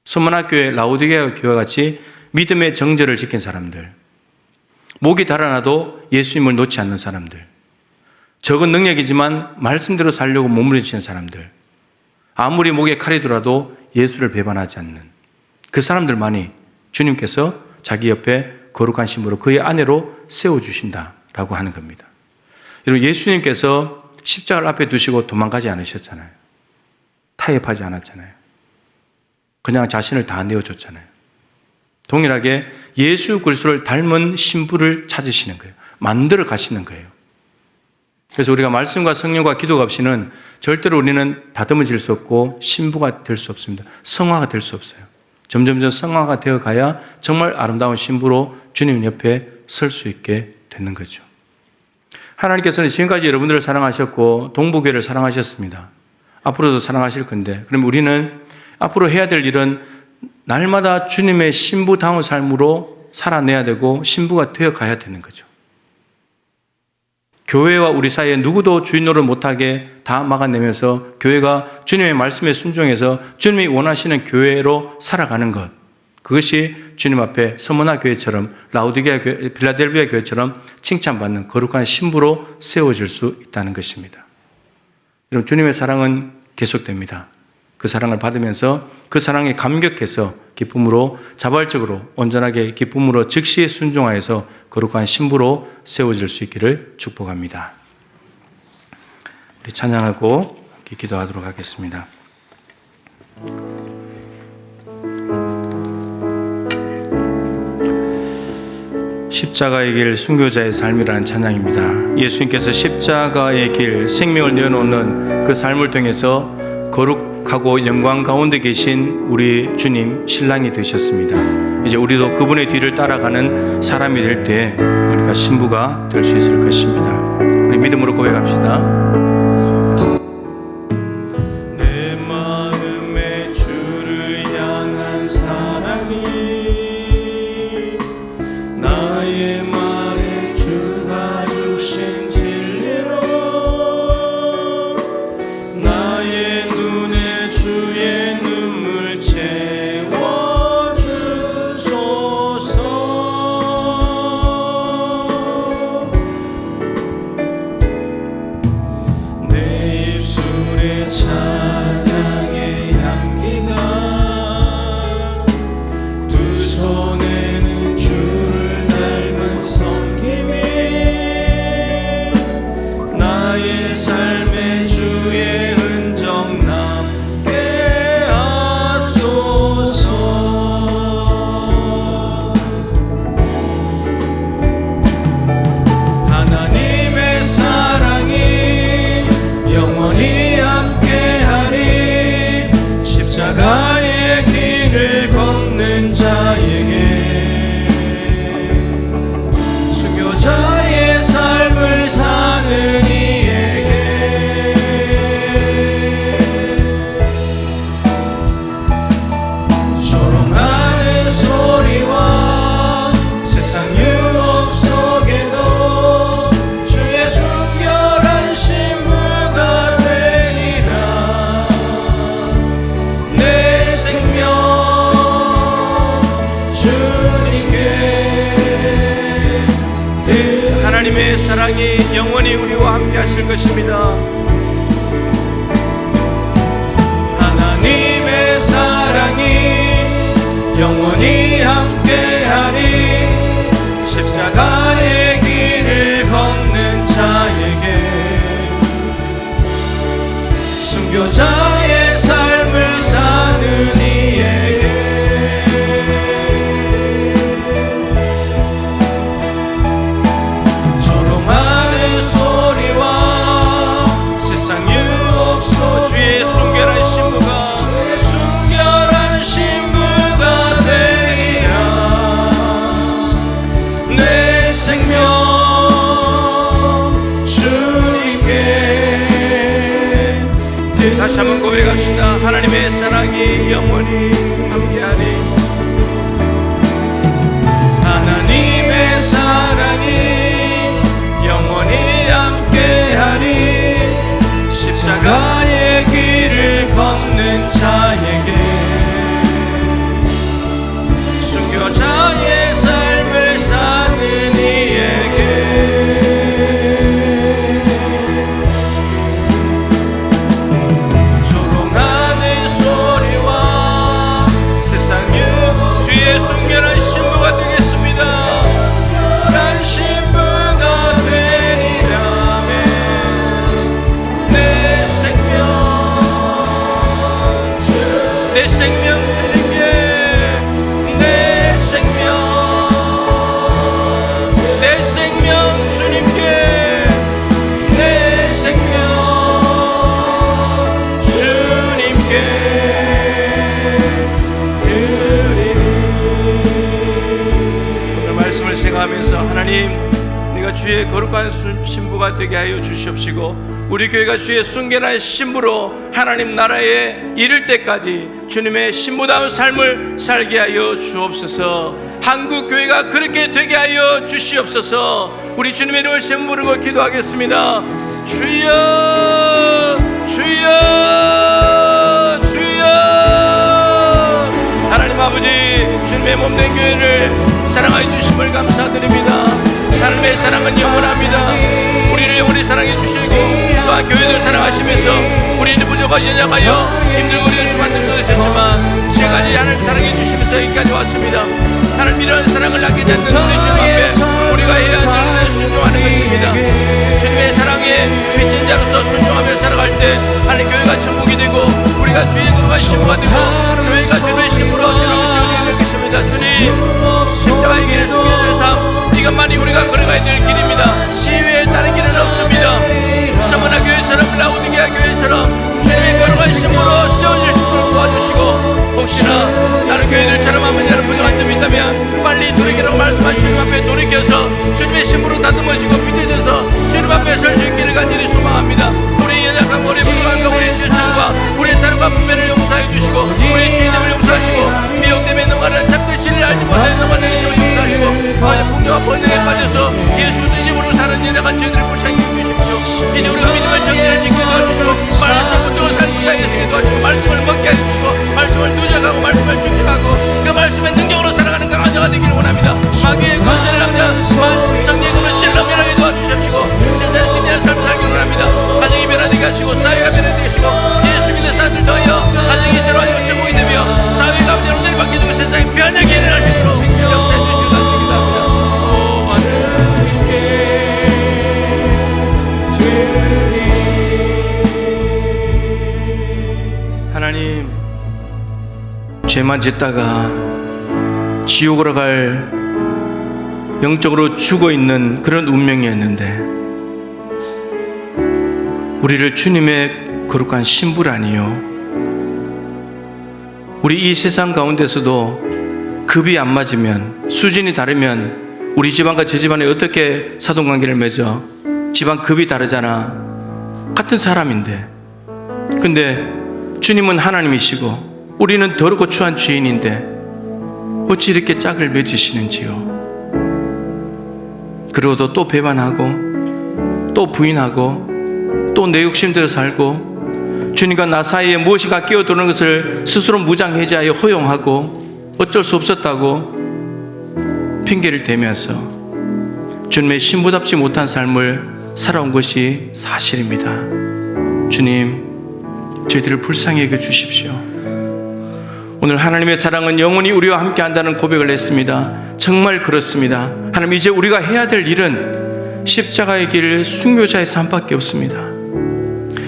Speaker 4: 서머나 교회, 라오디게아 교회와 같이 믿음의 정절을 지킨 사람들, 목이 달아나도 예수님을 놓지 않는 사람들, 적은 능력이지만 말씀대로 살려고 몸부림치는 사람들, 아무리 목에 칼이 들어도 예수를 배반하지 않는 그 사람들만이 주님께서 자기 옆에 거룩한 신부로 그의 아내로 세워주신다라고 하는 겁니다. 여러분, 예수님께서 십자가를 앞에 두시고 도망가지 않으셨잖아요. 타협하지 않았잖아요. 그냥 자신을 다 내어줬잖아요. 동일하게 예수 그리스도를 닮은 신부를 찾으시는 거예요. 만들어 가시는 거예요. 그래서 우리가 말씀과 성령과 기도가 없이는 절대로 우리는 다듬어질 수 없고 신부가 될 수 없습니다. 성화가 될 수 없어요. 점점점 성화가 되어 가야 정말 아름다운 신부로 주님 옆에 설 수 있게 되는 거죠. 하나님께서는 지금까지 여러분들을 사랑하셨고 동부교회를 사랑하셨습니다. 앞으로도 사랑하실 건데, 그럼 우리는 앞으로 해야 될 일은 날마다 주님의 신부다운 삶으로 살아내야 되고 신부가 되어 가야 되는 거죠. 교회와 우리 사이에 누구도 주인 노릇 못하게 다 막아내면서 교회가 주님의 말씀에 순종해서 주님이 원하시는 교회로 살아가는 것, 그것이 주님 앞에 서머나 교회처럼, 라우디게아 교회, 빌라델비아 교회처럼 칭찬받는 거룩한 신부로 세워질 수 있다는 것입니다. 여러분, 주님의 사랑은 계속됩니다. 그 사랑을 받으면서 그 사랑에 감격해서 기쁨으로, 자발적으로 온전하게 기쁨으로 즉시 순종하여서 거룩한 신부로 세워질 수 있기를 축복합니다. 우리 찬양하고 기도하도록 하겠습니다. 십자가의 길, 순교자의 삶이라는 찬양입니다. 예수님께서 십자가의 길, 생명을 내어놓는 그 삶을 통해서 거룩하고 영광 가운데 계신 우리 주님 신랑이 되셨습니다. 이제 우리도 그분의 뒤를 따라가는 사람이 될 때 우리가 신부가 될 수 있을 것입니다. 우리 믿음으로 고백합시다. 내 마음에 주를 향한 사랑이 나의 말에 주가 주신 진리로 나의 눈에 주의 눈물 채워주소서. 내 입술에 찬양의 향기가 두 손에는 주를 닮은 섬김이 나의 삶에 주의 흔적 남게 하소서. 하나님의 사랑이 영원히 함께하리. 십자가의 길을 걷는 자에게 순교자의 삶을 사는 이에게 조롱하는 소리와 세상 유혹 속에도 주의 순결한 신부가 되리라. 내 생명 주님께 하나님의 사랑이 영원히 우리와 함께 하실 것입니다. 하나님의 사랑이 영원히 함께하리. 십자가의 길을 걷는 자에게 순교자의 삶을 사는 이에게 조롱하는 소리와 세상 유혹 속 주의 순결한 신부가 되리라. 내 생명 주님께 다시 한번 고백합시다. 하나님의 사랑이 영원히 함께하리. 하나님의 사랑이 영원히 함께하리. 십자가의 길을 걷는 자에게 순교자의 삶을 사는 이에게 조롱하는 소리와 세상 유혹 주의 순결한 신부가 되겠습니다. 난 신부가 되리라면 내 생명 주님께 내 생명 주님께 내 생명 주님께 드리리. 오늘 말씀을 생각하면서 하나님, 네가 주의 거룩한 신부가 되게 하여 주시옵시고 우리 교회가 주의 순결한 신부로 하나님 나라에 이를 때까지 주님의 신부다운 삶을 살게 하여 주옵소서. 한국 교회가 그렇게 되게 하여 주시옵소서. 우리 주님의 이름을 세번 부르고 기도하겠습니다. 주여 주여 주여. 하나님 아버지, 주님의 몸된 교회를 사랑하여 주심을 감사드립니다. 하나님의 사랑은 영원합니다. 우리를 영원히 사랑해 주시고 또한 교회를 사랑하시면서 우리는 부족하고 연약하여 힘들고 어려운 수많은 일을 하셨지만 지금까지 하나님 사랑해 주시면서 여기까지 왔습니다. 하나님 이런 사랑을 아끼지 않는 우리 주님 앞에 우리가 해야 할 일을 순종하는 것입니다. 주님의 사랑에 빚진 자로서 순종하며 살아갈 때 하나님 교회가 천국이 되고 우리가 주의 거룩한 신부가 되고 교회가 주님의 신부로 지나는 시간이 될 것입니다. 주님, 십자가의 길을 숨겨줄 삶 이것만이 우리가 걸어가야 될 길입니다. 이 외에 다른 길은 없습니다. 서머나 교회처럼 라우디게아 교회처럼 주님의 거룩한 신부로 세워질 수 있도록 도와주시고 혹시나 다른 교회들처럼 한번 여러분 부족한 점이 있다면 빨리 돌이키라고 말씀한 주님 앞에 돌이켜서 주님의 신부로 다듬어지고 빚어져서 주님 앞에 설 수 있기를 간절히 소망합니다. 우리의 연약함, 우리의 부족함과 우리의 죄성과 우리의 사랑과 분별을 용서해 주시고 우리의 주인님을 용서하시고 미혹 때문에 넘어가는 참된 진리를 알지 못하는 넘어가는 것을 용서하시고 과연 공경과 번영에 빠져서 예수 이름으로 사는 연약한 저희들을 불쌍히 여기십시오. 이제 우리가 믿음을 정리를 지키게 도와주시고 말씀 붙들고 살게 하시게 도와주시고 말씀을 먹게 해주시고 말씀을 누적하고 말씀을 축적하고 그 말씀의 능력으로 살아가는 강한 자가 되기를 원합니다. 마귀의 권세를 낭자 성령의 검을 찔러면하게 도와주십시오. 세상의 신비한 삶을 살기를 원합니다. 가정이 변화되게 하시고 사회가 변화되게 하시고 예수 믿는 사람들 더하여 가정이 새로운 천국이 되며 사회 가운데 여러분들이 바뀌고 세상이 변하게 일어나시도록 역사해 주시기 바랍니다. 하나님, 죄만 짓다가 지옥으로 갈 영적으로 죽어있는 그런 운명이었는데 우리를 주님의 거룩한 신부라니요, 우리 이 세상 가운데서도 급이 안 맞으면, 수준이 다르면 우리 집안과 제 집안에 어떻게 사돈관계를 맺어? 집안 급이 다르잖아. 같은 사람인데. 근데 주님은 하나님이시고 우리는 더럽고 추한 죄인인데 어찌 이렇게 짝을 맺으시는지요. 그러고도 또 배반하고 또 부인하고 또 내 욕심대로 살고 주님과 나 사이에 무엇인가 끼어드는 것을 스스로 무장해제하여 허용하고 어쩔 수 없었다고 핑계를 대면서 주님의 신부답지 못한 삶을 살아온 것이 사실입니다. 주님, 저희들을 불쌍히 여겨 주십시오. 오늘 하나님의 사랑은 영원히 우리와 함께 한다는 고백을 했습니다. 정말 그렇습니다. 하나님, 이제 우리가 해야 될 일은 십자가의 길 순교자의 삶밖에 없습니다.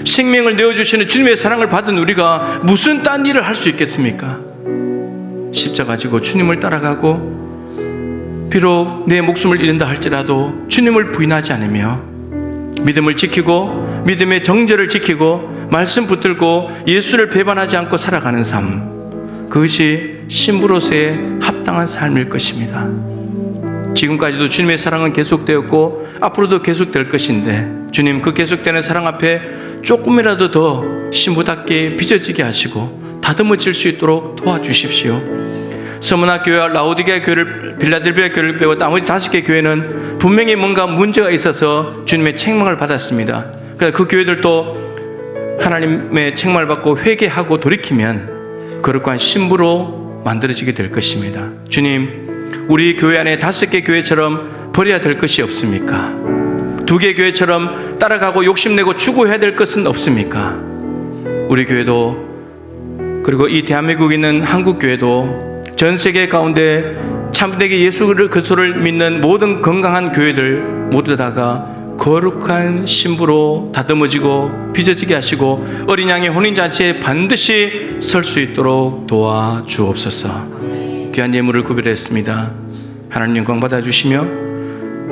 Speaker 4: 생명을 내어주시는 주님의 사랑을 받은 우리가 무슨 딴 일을 할 수 있겠습니까? 십자가 지고 주님을 따라가고 비록 내 목숨을 잃는다 할지라도 주님을 부인하지 않으며 믿음을 지키고 믿음의 정절을 지키고 말씀 붙들고 예수를 배반하지 않고 살아가는 삶, 그것이 신부로서의 합당한 삶일 것입니다. 지금까지도 주님의 사랑은 계속되었고 앞으로도 계속될 것인데 주님, 그 계속되는 사랑 앞에 조금이라도 더 신부답게 빚어지게 하시고 다듬어질 수 있도록 도와주십시오. 서머나 교회와 라우디게아 교회를, 빌라델비아 교회를 빼고 나머지 5개 교회는 분명히 뭔가 문제가 있어서 주님의 책망을 받았습니다. 그래서 그 교회들도 하나님의 책망을 받고 회개하고 돌이키면 거룩한 신부로 만들어지게 될 것입니다. 주님, 우리 교회 안에 5개 교회처럼 버려야 될 것이 없습니까? 2개 교회처럼 따라가고 욕심내고 추구해야 될 것은 없습니까? 우리 교회도, 그리고 이 대한민국에 있는 한국 교회도 전 세계 가운데 참되게 예수 그리스도를 믿는 모든 건강한 교회들 모두 다가 거룩한 신부로 다듬어지고 빚어지게 하시고 어린 양의 혼인잔치에 반드시 설 수 있도록 도와주옵소서. 귀한 예물을 구별했습니다. 하나님 영광 받아주시며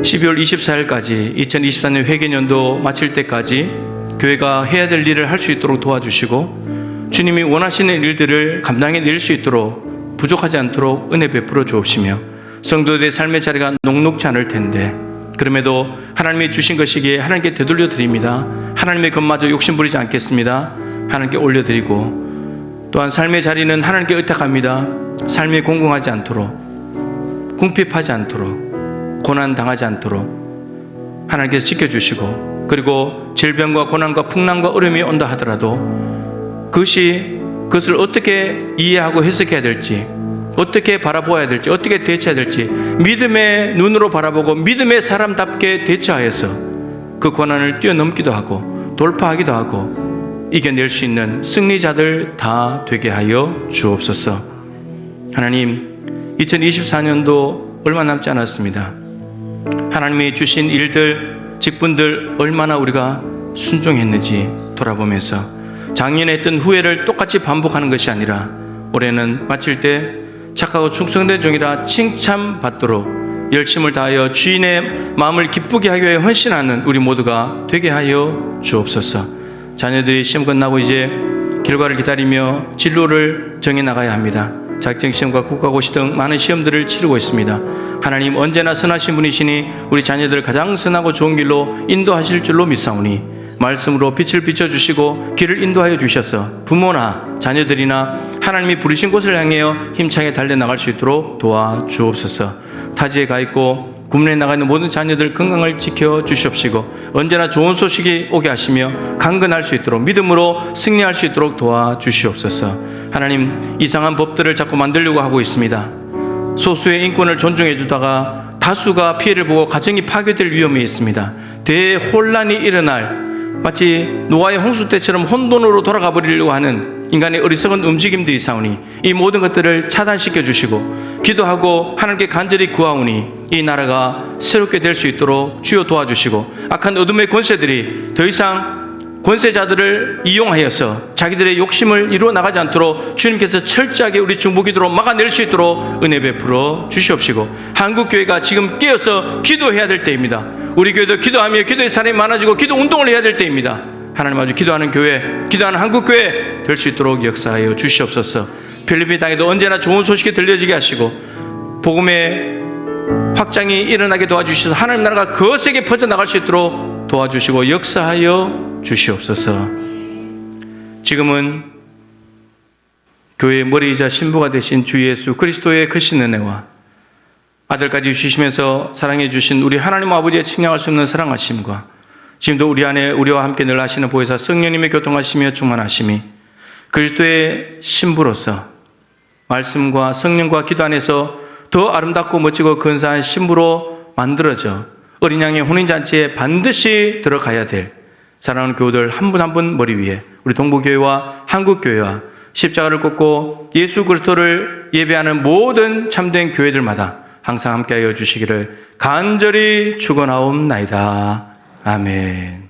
Speaker 4: 12월 24일까지 2024년 회계년도 마칠 때까지 교회가 해야 될 일을 할 수 있도록 도와주시고 주님이 원하시는 일들을 감당해낼 수 있도록 부족하지 않도록 은혜 베풀어 주옵시며 성도들의 삶의 자리가 녹록지 않을 텐데 그럼에도 하나님이 주신 것이기에 하나님께 되돌려 드립니다. 하나님의 것마저 욕심부리지 않겠습니다. 하나님께 올려드리고, 또한 삶의 자리는 하나님께 의탁합니다. 삶이 공공하지 않도록, 궁핍하지 않도록, 고난당하지 않도록 하나님께서 지켜주시고, 그리고 질병과 고난과 풍랑과 어려움이 온다 하더라도 그것을 어떻게 이해하고 해석해야 될지, 어떻게 바라보아야 될지, 어떻게 대처해야 될지 믿음의 눈으로 바라보고 믿음의 사람답게 대처하여서 그 고난을 뛰어넘기도 하고 돌파하기도 하고 이겨낼 수 있는 승리자들 다 되게 하여 주옵소서. 하나님, 2024년도 얼마 남지 않았습니다. 하나님이 주신 일들, 직분들 얼마나 우리가 순종했는지 돌아보면서 작년에 했던 후회를 똑같이 반복하는 것이 아니라 올해는 마칠 때 착하고 충성된 종이라 칭찬받도록 열심을 다하여 주인의 마음을 기쁘게 하기 위해 헌신하는 우리 모두가 되게 하여 주옵소서. 자녀들이 시험 끝나고 이제 결과를 기다리며 진로를 정해나가야 합니다. 자격시험과 국가고시 등 많은 시험들을 치르고 있습니다. 하나님, 언제나 선하신 분이시니 우리 자녀들을 가장 선하고 좋은 길로 인도하실 줄로 믿사오니 말씀으로 빛을 비춰주시고 길을 인도하여 주셔서 부모나 자녀들이나 하나님이 부르신 곳을 향하여 힘차게 달려나갈 수 있도록 도와주옵소서. 타지에 가 있고 국내에 나가 있는 모든 자녀들 건강을 지켜주시옵시고 언제나 좋은 소식이 오게 하시며 강건할 수 있도록 믿음으로 승리할 수 있도록 도와주시옵소서. 하나님, 이상한 법들을 자꾸 만들려고 하고 있습니다. 소수의 인권을 존중해 주다가 다수가 피해를 보고 가정이 파괴될 위험이 있습니다. 대혼란이 일어날, 마치 노아의 홍수 때처럼 혼돈으로 돌아가 버리려고 하는 인간의 어리석은 움직임들이 있사오니 이 모든 것들을 차단시켜 주시고 기도하고 하나님께 간절히 구하오니 이 나라가 새롭게 될 수 있도록 주여 도와주시고 악한 어둠의 권세들이 더 이상 권세자들을 이용하여서 자기들의 욕심을 이루어 나가지 않도록 주님께서 철저하게 우리 중보기도로 막아낼 수 있도록 은혜 베풀어 주시옵시고 한국교회가 지금 깨어서 기도해야 될 때입니다. 우리 교회도 기도하며 기도의 사람이 많아지고 기도 운동을 해야 될 때입니다. 하나님 아버지, 기도하는 교회, 기도하는 한국교회 될 수 있도록 역사하여 주시옵소서. 필리핀 땅에도 언제나 좋은 소식이 들려지게 하시고 복음의 확장이 일어나게 도와주셔서 하나님 나라가 거세게 퍼져나갈 수 있도록 도와주시고 역사하여 주시옵소서. 지금은 교회의 머리이자 신부가 되신 주 예수 그리스도의 크신 은혜와 아들까지 주시면서 사랑해 주신 우리 하나님 아버지의 측량할 수 없는 사랑하심과 지금도 우리 안에 우리와 함께 늘 하시는 보혜사 성령님의 교통하심이며 충만하심이 그리스도의 신부로서 말씀과 성령과 기도 안에서 더 아름답고 멋지고 근사한 신부로 만들어져 어린 양의 혼인잔치에 반드시 들어가야 될 사랑하는 교우들 한 분 한 분 머리 위에 우리 동부교회와 한국교회와 십자가를 꽂고 예수 그리스도를 예배하는 모든 참된 교회들마다 항상 함께하여 주시기를 간절히 축원하옵나이다. 아멘.